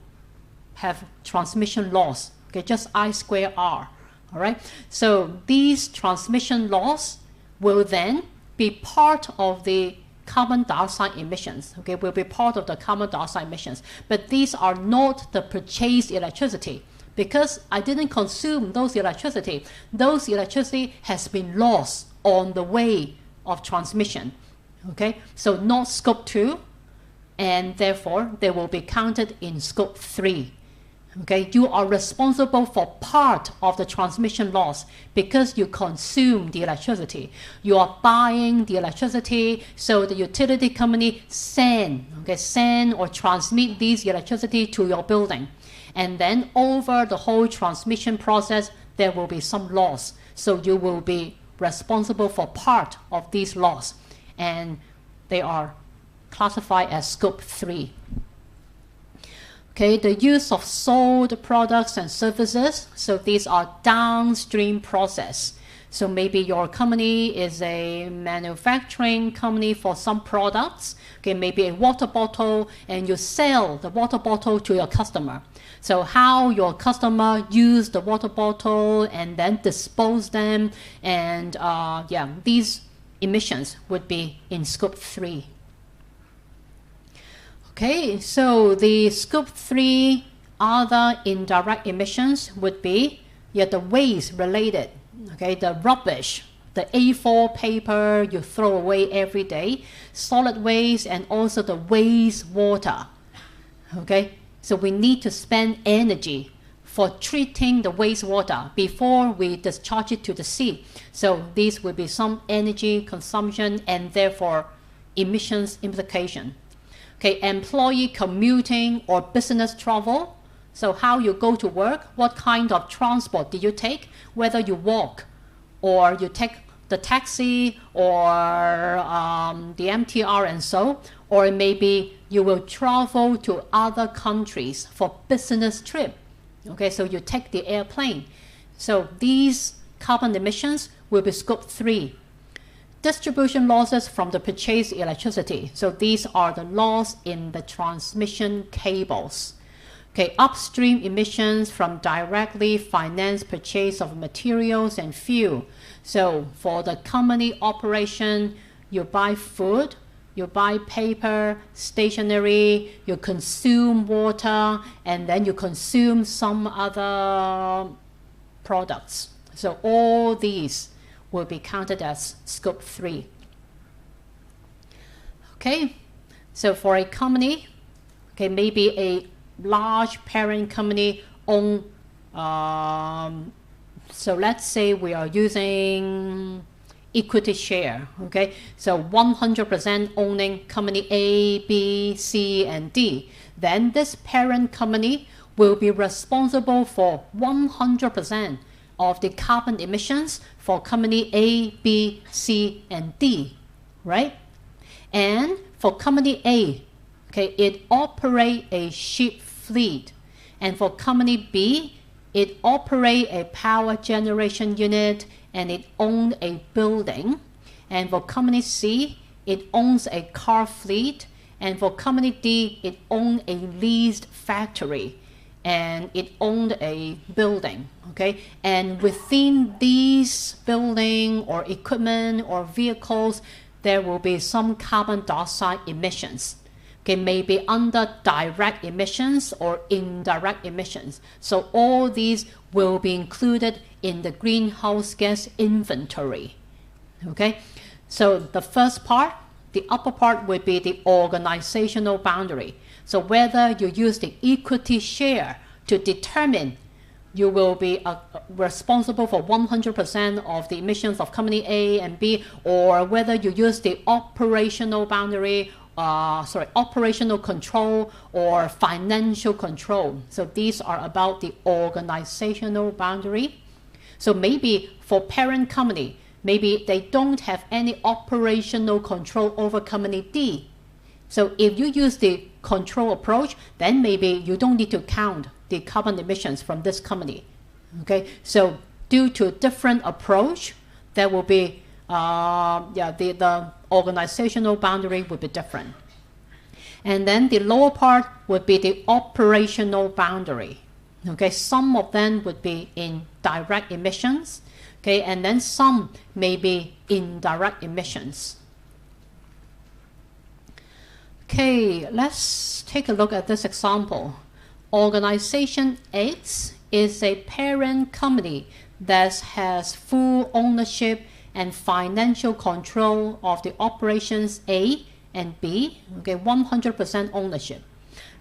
have transmission loss, okay, just I square R, all right? So these transmission loss will then be part of the carbon dioxide emissions, okay, will be part of the carbon dioxide emissions. But these are not the purchased electricity, because I didn't consume those electricity. Those electricity has been lost on the way of transmission, okay? So not scope 2, and therefore they will be counted in scope 3. Okay, you are responsible for part of the transmission loss because you consume the electricity. You are buying the electricity, so the utility company send or transmit these electricity to your building. And then over the whole transmission process, there will be some loss. So you will be responsible for part of these loss. And they are classified as scope 3. Okay, the use of sold products and services. So these are downstream process. So maybe your company is a manufacturing company for some products. Okay, maybe a water bottle, and you sell the water bottle to your customer. So how your customer use the water bottle and then dispose them, and these emissions would be in scope 3. Okay, so the scope 3 other indirect emissions would be the waste related, okay, the rubbish, the A4 paper you throw away every day, solid waste, and also the wastewater. Okay, so we need to spend energy for treating the wastewater before we discharge it to the sea. So these will be some energy consumption and therefore emissions implication. Okay, employee commuting or business travel. So how you go to work, what kind of transport do you take, whether you walk or you take the taxi or the MTR and so, or maybe you will travel to other countries for business trip. Okay, so you take the airplane. So these carbon emissions will be scope 3. Distribution losses from the purchased electricity. So these are the loss in the transmission cables. Okay, upstream emissions from directly financed purchase of materials and fuel. So for the company operation, you buy food, you buy paper, stationery, you consume water, and then you consume some other products. So all these will be counted as scope 3. Okay, so for a company, okay, maybe a large parent company own, so let's say we are using equity share, okay, so 100% owning company A, B, C, and D. Then this parent company will be responsible for 100% of the carbon emissions for company A, B, C, and D, right? And for company A, okay, it operates a ship fleet. And for company B, it operates a power generation unit and it owns a building. And for company C, it owns a car fleet. And for company D, it owns a leased factory. and it owned a building, okay? And within these building or equipment or vehicles, there will be some carbon dioxide emissions. Okay, maybe under direct emissions or indirect emissions. So all these will be included in the greenhouse gas inventory. Okay, so the first part, the upper part would be the organizational boundary. So whether you use the equity share to determine you will be responsible for 100% of the emissions of company A and B, or whether you use the operational boundary, operational control or financial control. So these are about the organizational boundary. So maybe for parent company, maybe they don't have any operational control over company D. So if you use the control approach, then maybe you don't need to count the carbon emissions from this company. Okay, so due to different approach, there will be the organizational boundary would be different. And then the lower part would be the operational boundary. Okay, some of them would be in direct emissions. Okay, and then some may be indirect emissions. Okay, let's take a look at this example. Organization X is a parent company that has full ownership and financial control of the operations A and B, okay, 100% ownership.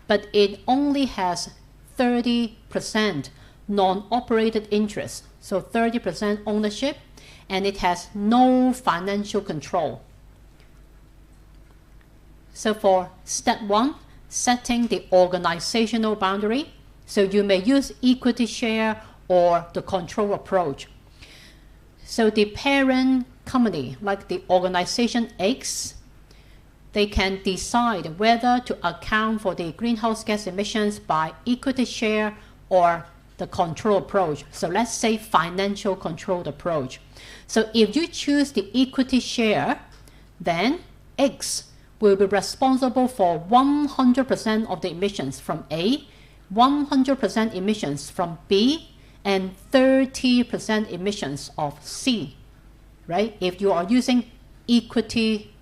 But it only has 30% non-operated interest, so 30% ownership, and it has no financial control. So for step 1, setting the organizational boundary, so you may use equity share or the control approach. So the parent company, like the organization X, they can decide whether to account for the greenhouse gas emissions by equity share or the control approach. So let's say financial controlled approach. So if you choose the equity share, then X will be responsible for 100% of the emissions from A, 100% emissions from B, and 30% emissions of C, right? If you are using equity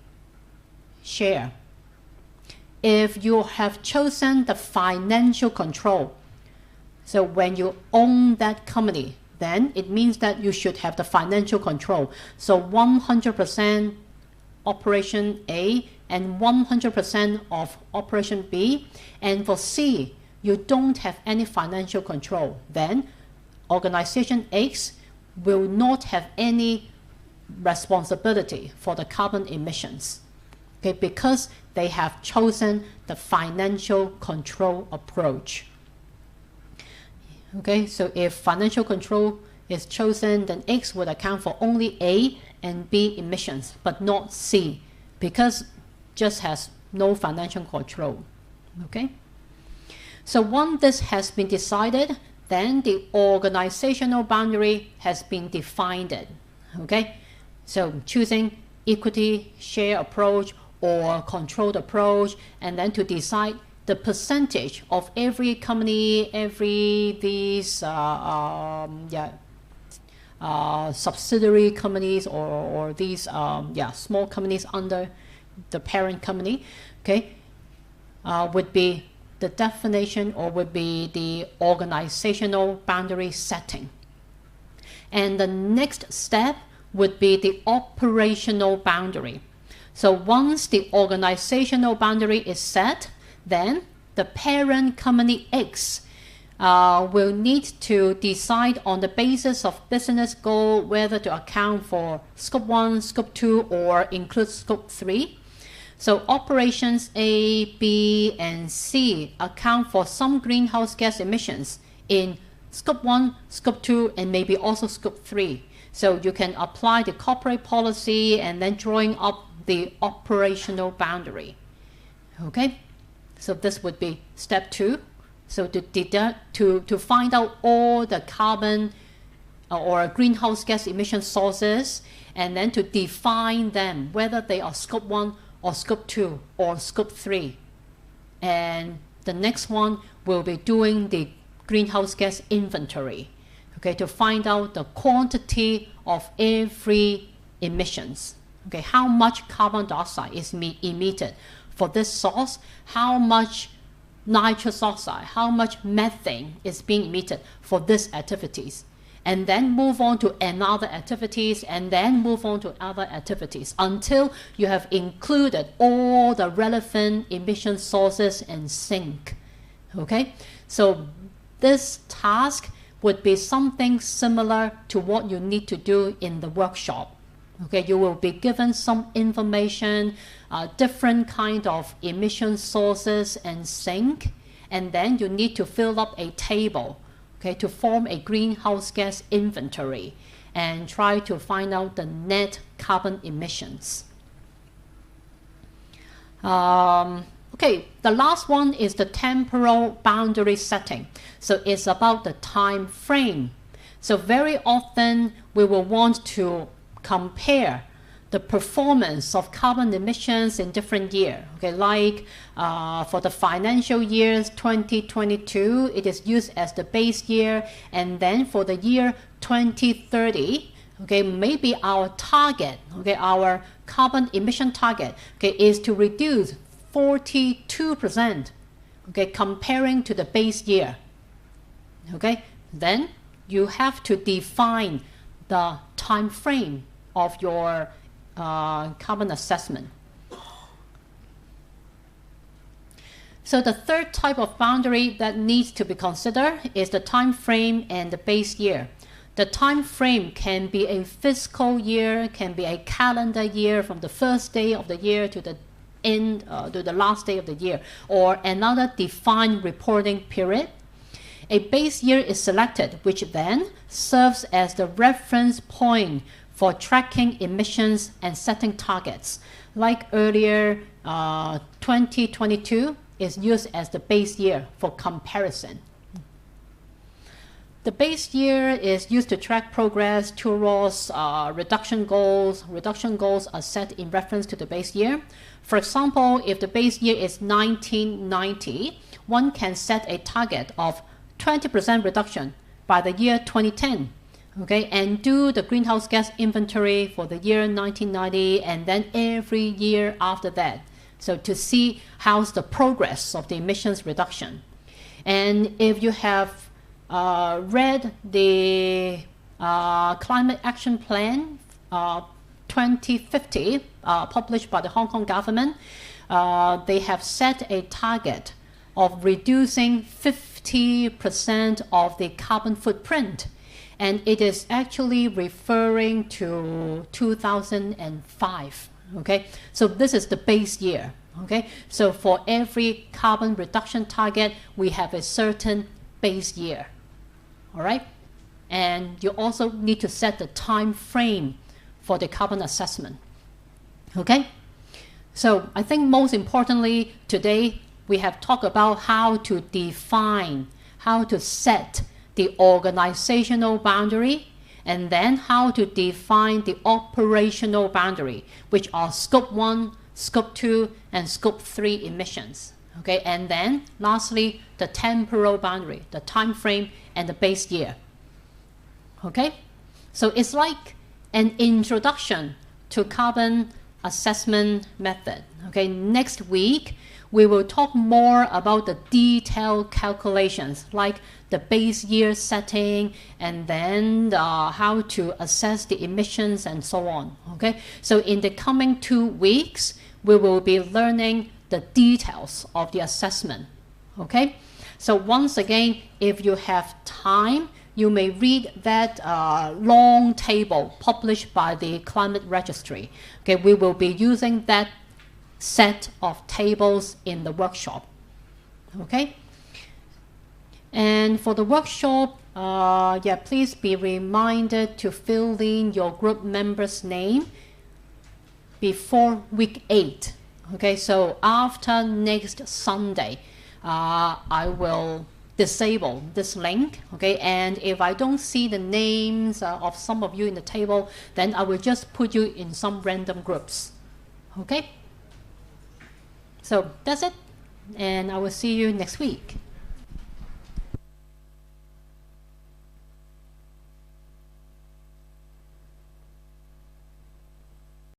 share. If you have chosen the financial control, so when you own that company, then it means that you should have the financial control. So 100% operation A and 100% of operation B. And for C, you don't have any financial control. Then organization X will not have any responsibility for the carbon emissions, okay, because they have chosen the financial control approach. Okay, so if financial control is chosen, then X would account for only A and B emissions, but not C, because just has no financial control. Okay, so once this has been decided, then the organizational boundary has been defined. Okay, so choosing equity share approach or controlled approach, and then to decide the percentage of every company, subsidiary companies or these small companies under the parent company, okay, would be the definition or would be the organizational boundary setting. And the next step would be the operational boundary. So once the organizational boundary is set, then the parent company X will need to decide on the basis of business goal whether to account for scope 1, scope 2, or include scope 3. So operations A, B, and C account for some greenhouse gas emissions in scope 1, scope 2, and maybe also scope 3. So you can apply the corporate policy and then drawing up the operational boundary. Okay, so this would be step 2. So to find out all the carbon or greenhouse gas emission sources, and then to define them, whether they are scope 1 or scope 2 or scope 3. And the next one will be doing the greenhouse gas inventory, okay, to find out the quantity of every emissions. Okay, how much carbon dioxide is emitted for this source, how much nitrous oxide, how much methane is being emitted for these activities, and then move on to another activities, and then move on to other activities until you have included all the relevant emission sources and sink. Okay, so this task would be something similar to what you need to do in the workshop. Okay, you will be given some information, different kind of emission sources and sink, and then you need to fill up a table, okay, to form a greenhouse gas inventory and try to find out the net carbon emissions. Okay, the last one is the temporal boundary setting. So it's about the time frame. So very often we will want to compare the performance of carbon emissions in different years. Okay, like for the financial years 2022, it is used as the base year, and then for the year 2030, okay, maybe our target, okay, our carbon emission target, okay, is to reduce 42%, okay, comparing to the base year. Okay, then you have to define the time frame of your carbon assessment. So the third type of boundary that needs to be considered is the time frame and the base year. The time frame can be a fiscal year, can be a calendar year from the first day of the year to the end, to the last day of the year, or another defined reporting period. A base year is selected, which then serves as the reference point for tracking emissions and setting targets. Like earlier, 2022 is used as the base year for comparison. The base year is used to track progress towards reduction goals. Reduction goals are set in reference to the base year. For example, if the base year is 1990, one can set a target of 20% reduction by the year 2010, okay, and do the greenhouse gas inventory for the year 1990 and then every year after that, so to see how's the progress of the emissions reduction. And if you have read the Climate Action Plan 2050 published by the Hong Kong government, they have set a target of reducing 50% of the carbon footprint, and it is actually referring to 2005. Okay, so this is the base year. Okay, so for every carbon reduction target, we have a certain base year. All right, and you also need to set the time frame for the carbon assessment. Okay, so I think most importantly today, we have talked about how to define, how to set the organizational boundary, and then how to define the operational boundary, which are Scope 1, Scope 2, and Scope 3 emissions. Okay, and then lastly, the temporal boundary, the time frame, and the base year. Okay, so it's like an introduction to carbon assessment method. Okay, next week, we will talk more about the detailed calculations, like the base year setting, and then how to assess the emissions and so on. Okay, so in the coming 2 weeks, we will be learning the details of the assessment. Okay, so once again, if you have time, you may read that long table published by the Climate Registry. Okay, we will be using that set of tables in the workshop. Okay, and for the workshop, yeah, please be reminded to fill in your group member's name before week 8. Okay, so after next Sunday, I will disable this link. Okay, and if I don't see the names of some of you in the table, then I will just put you in some random groups. Okay, so that's it, and I will see you next week.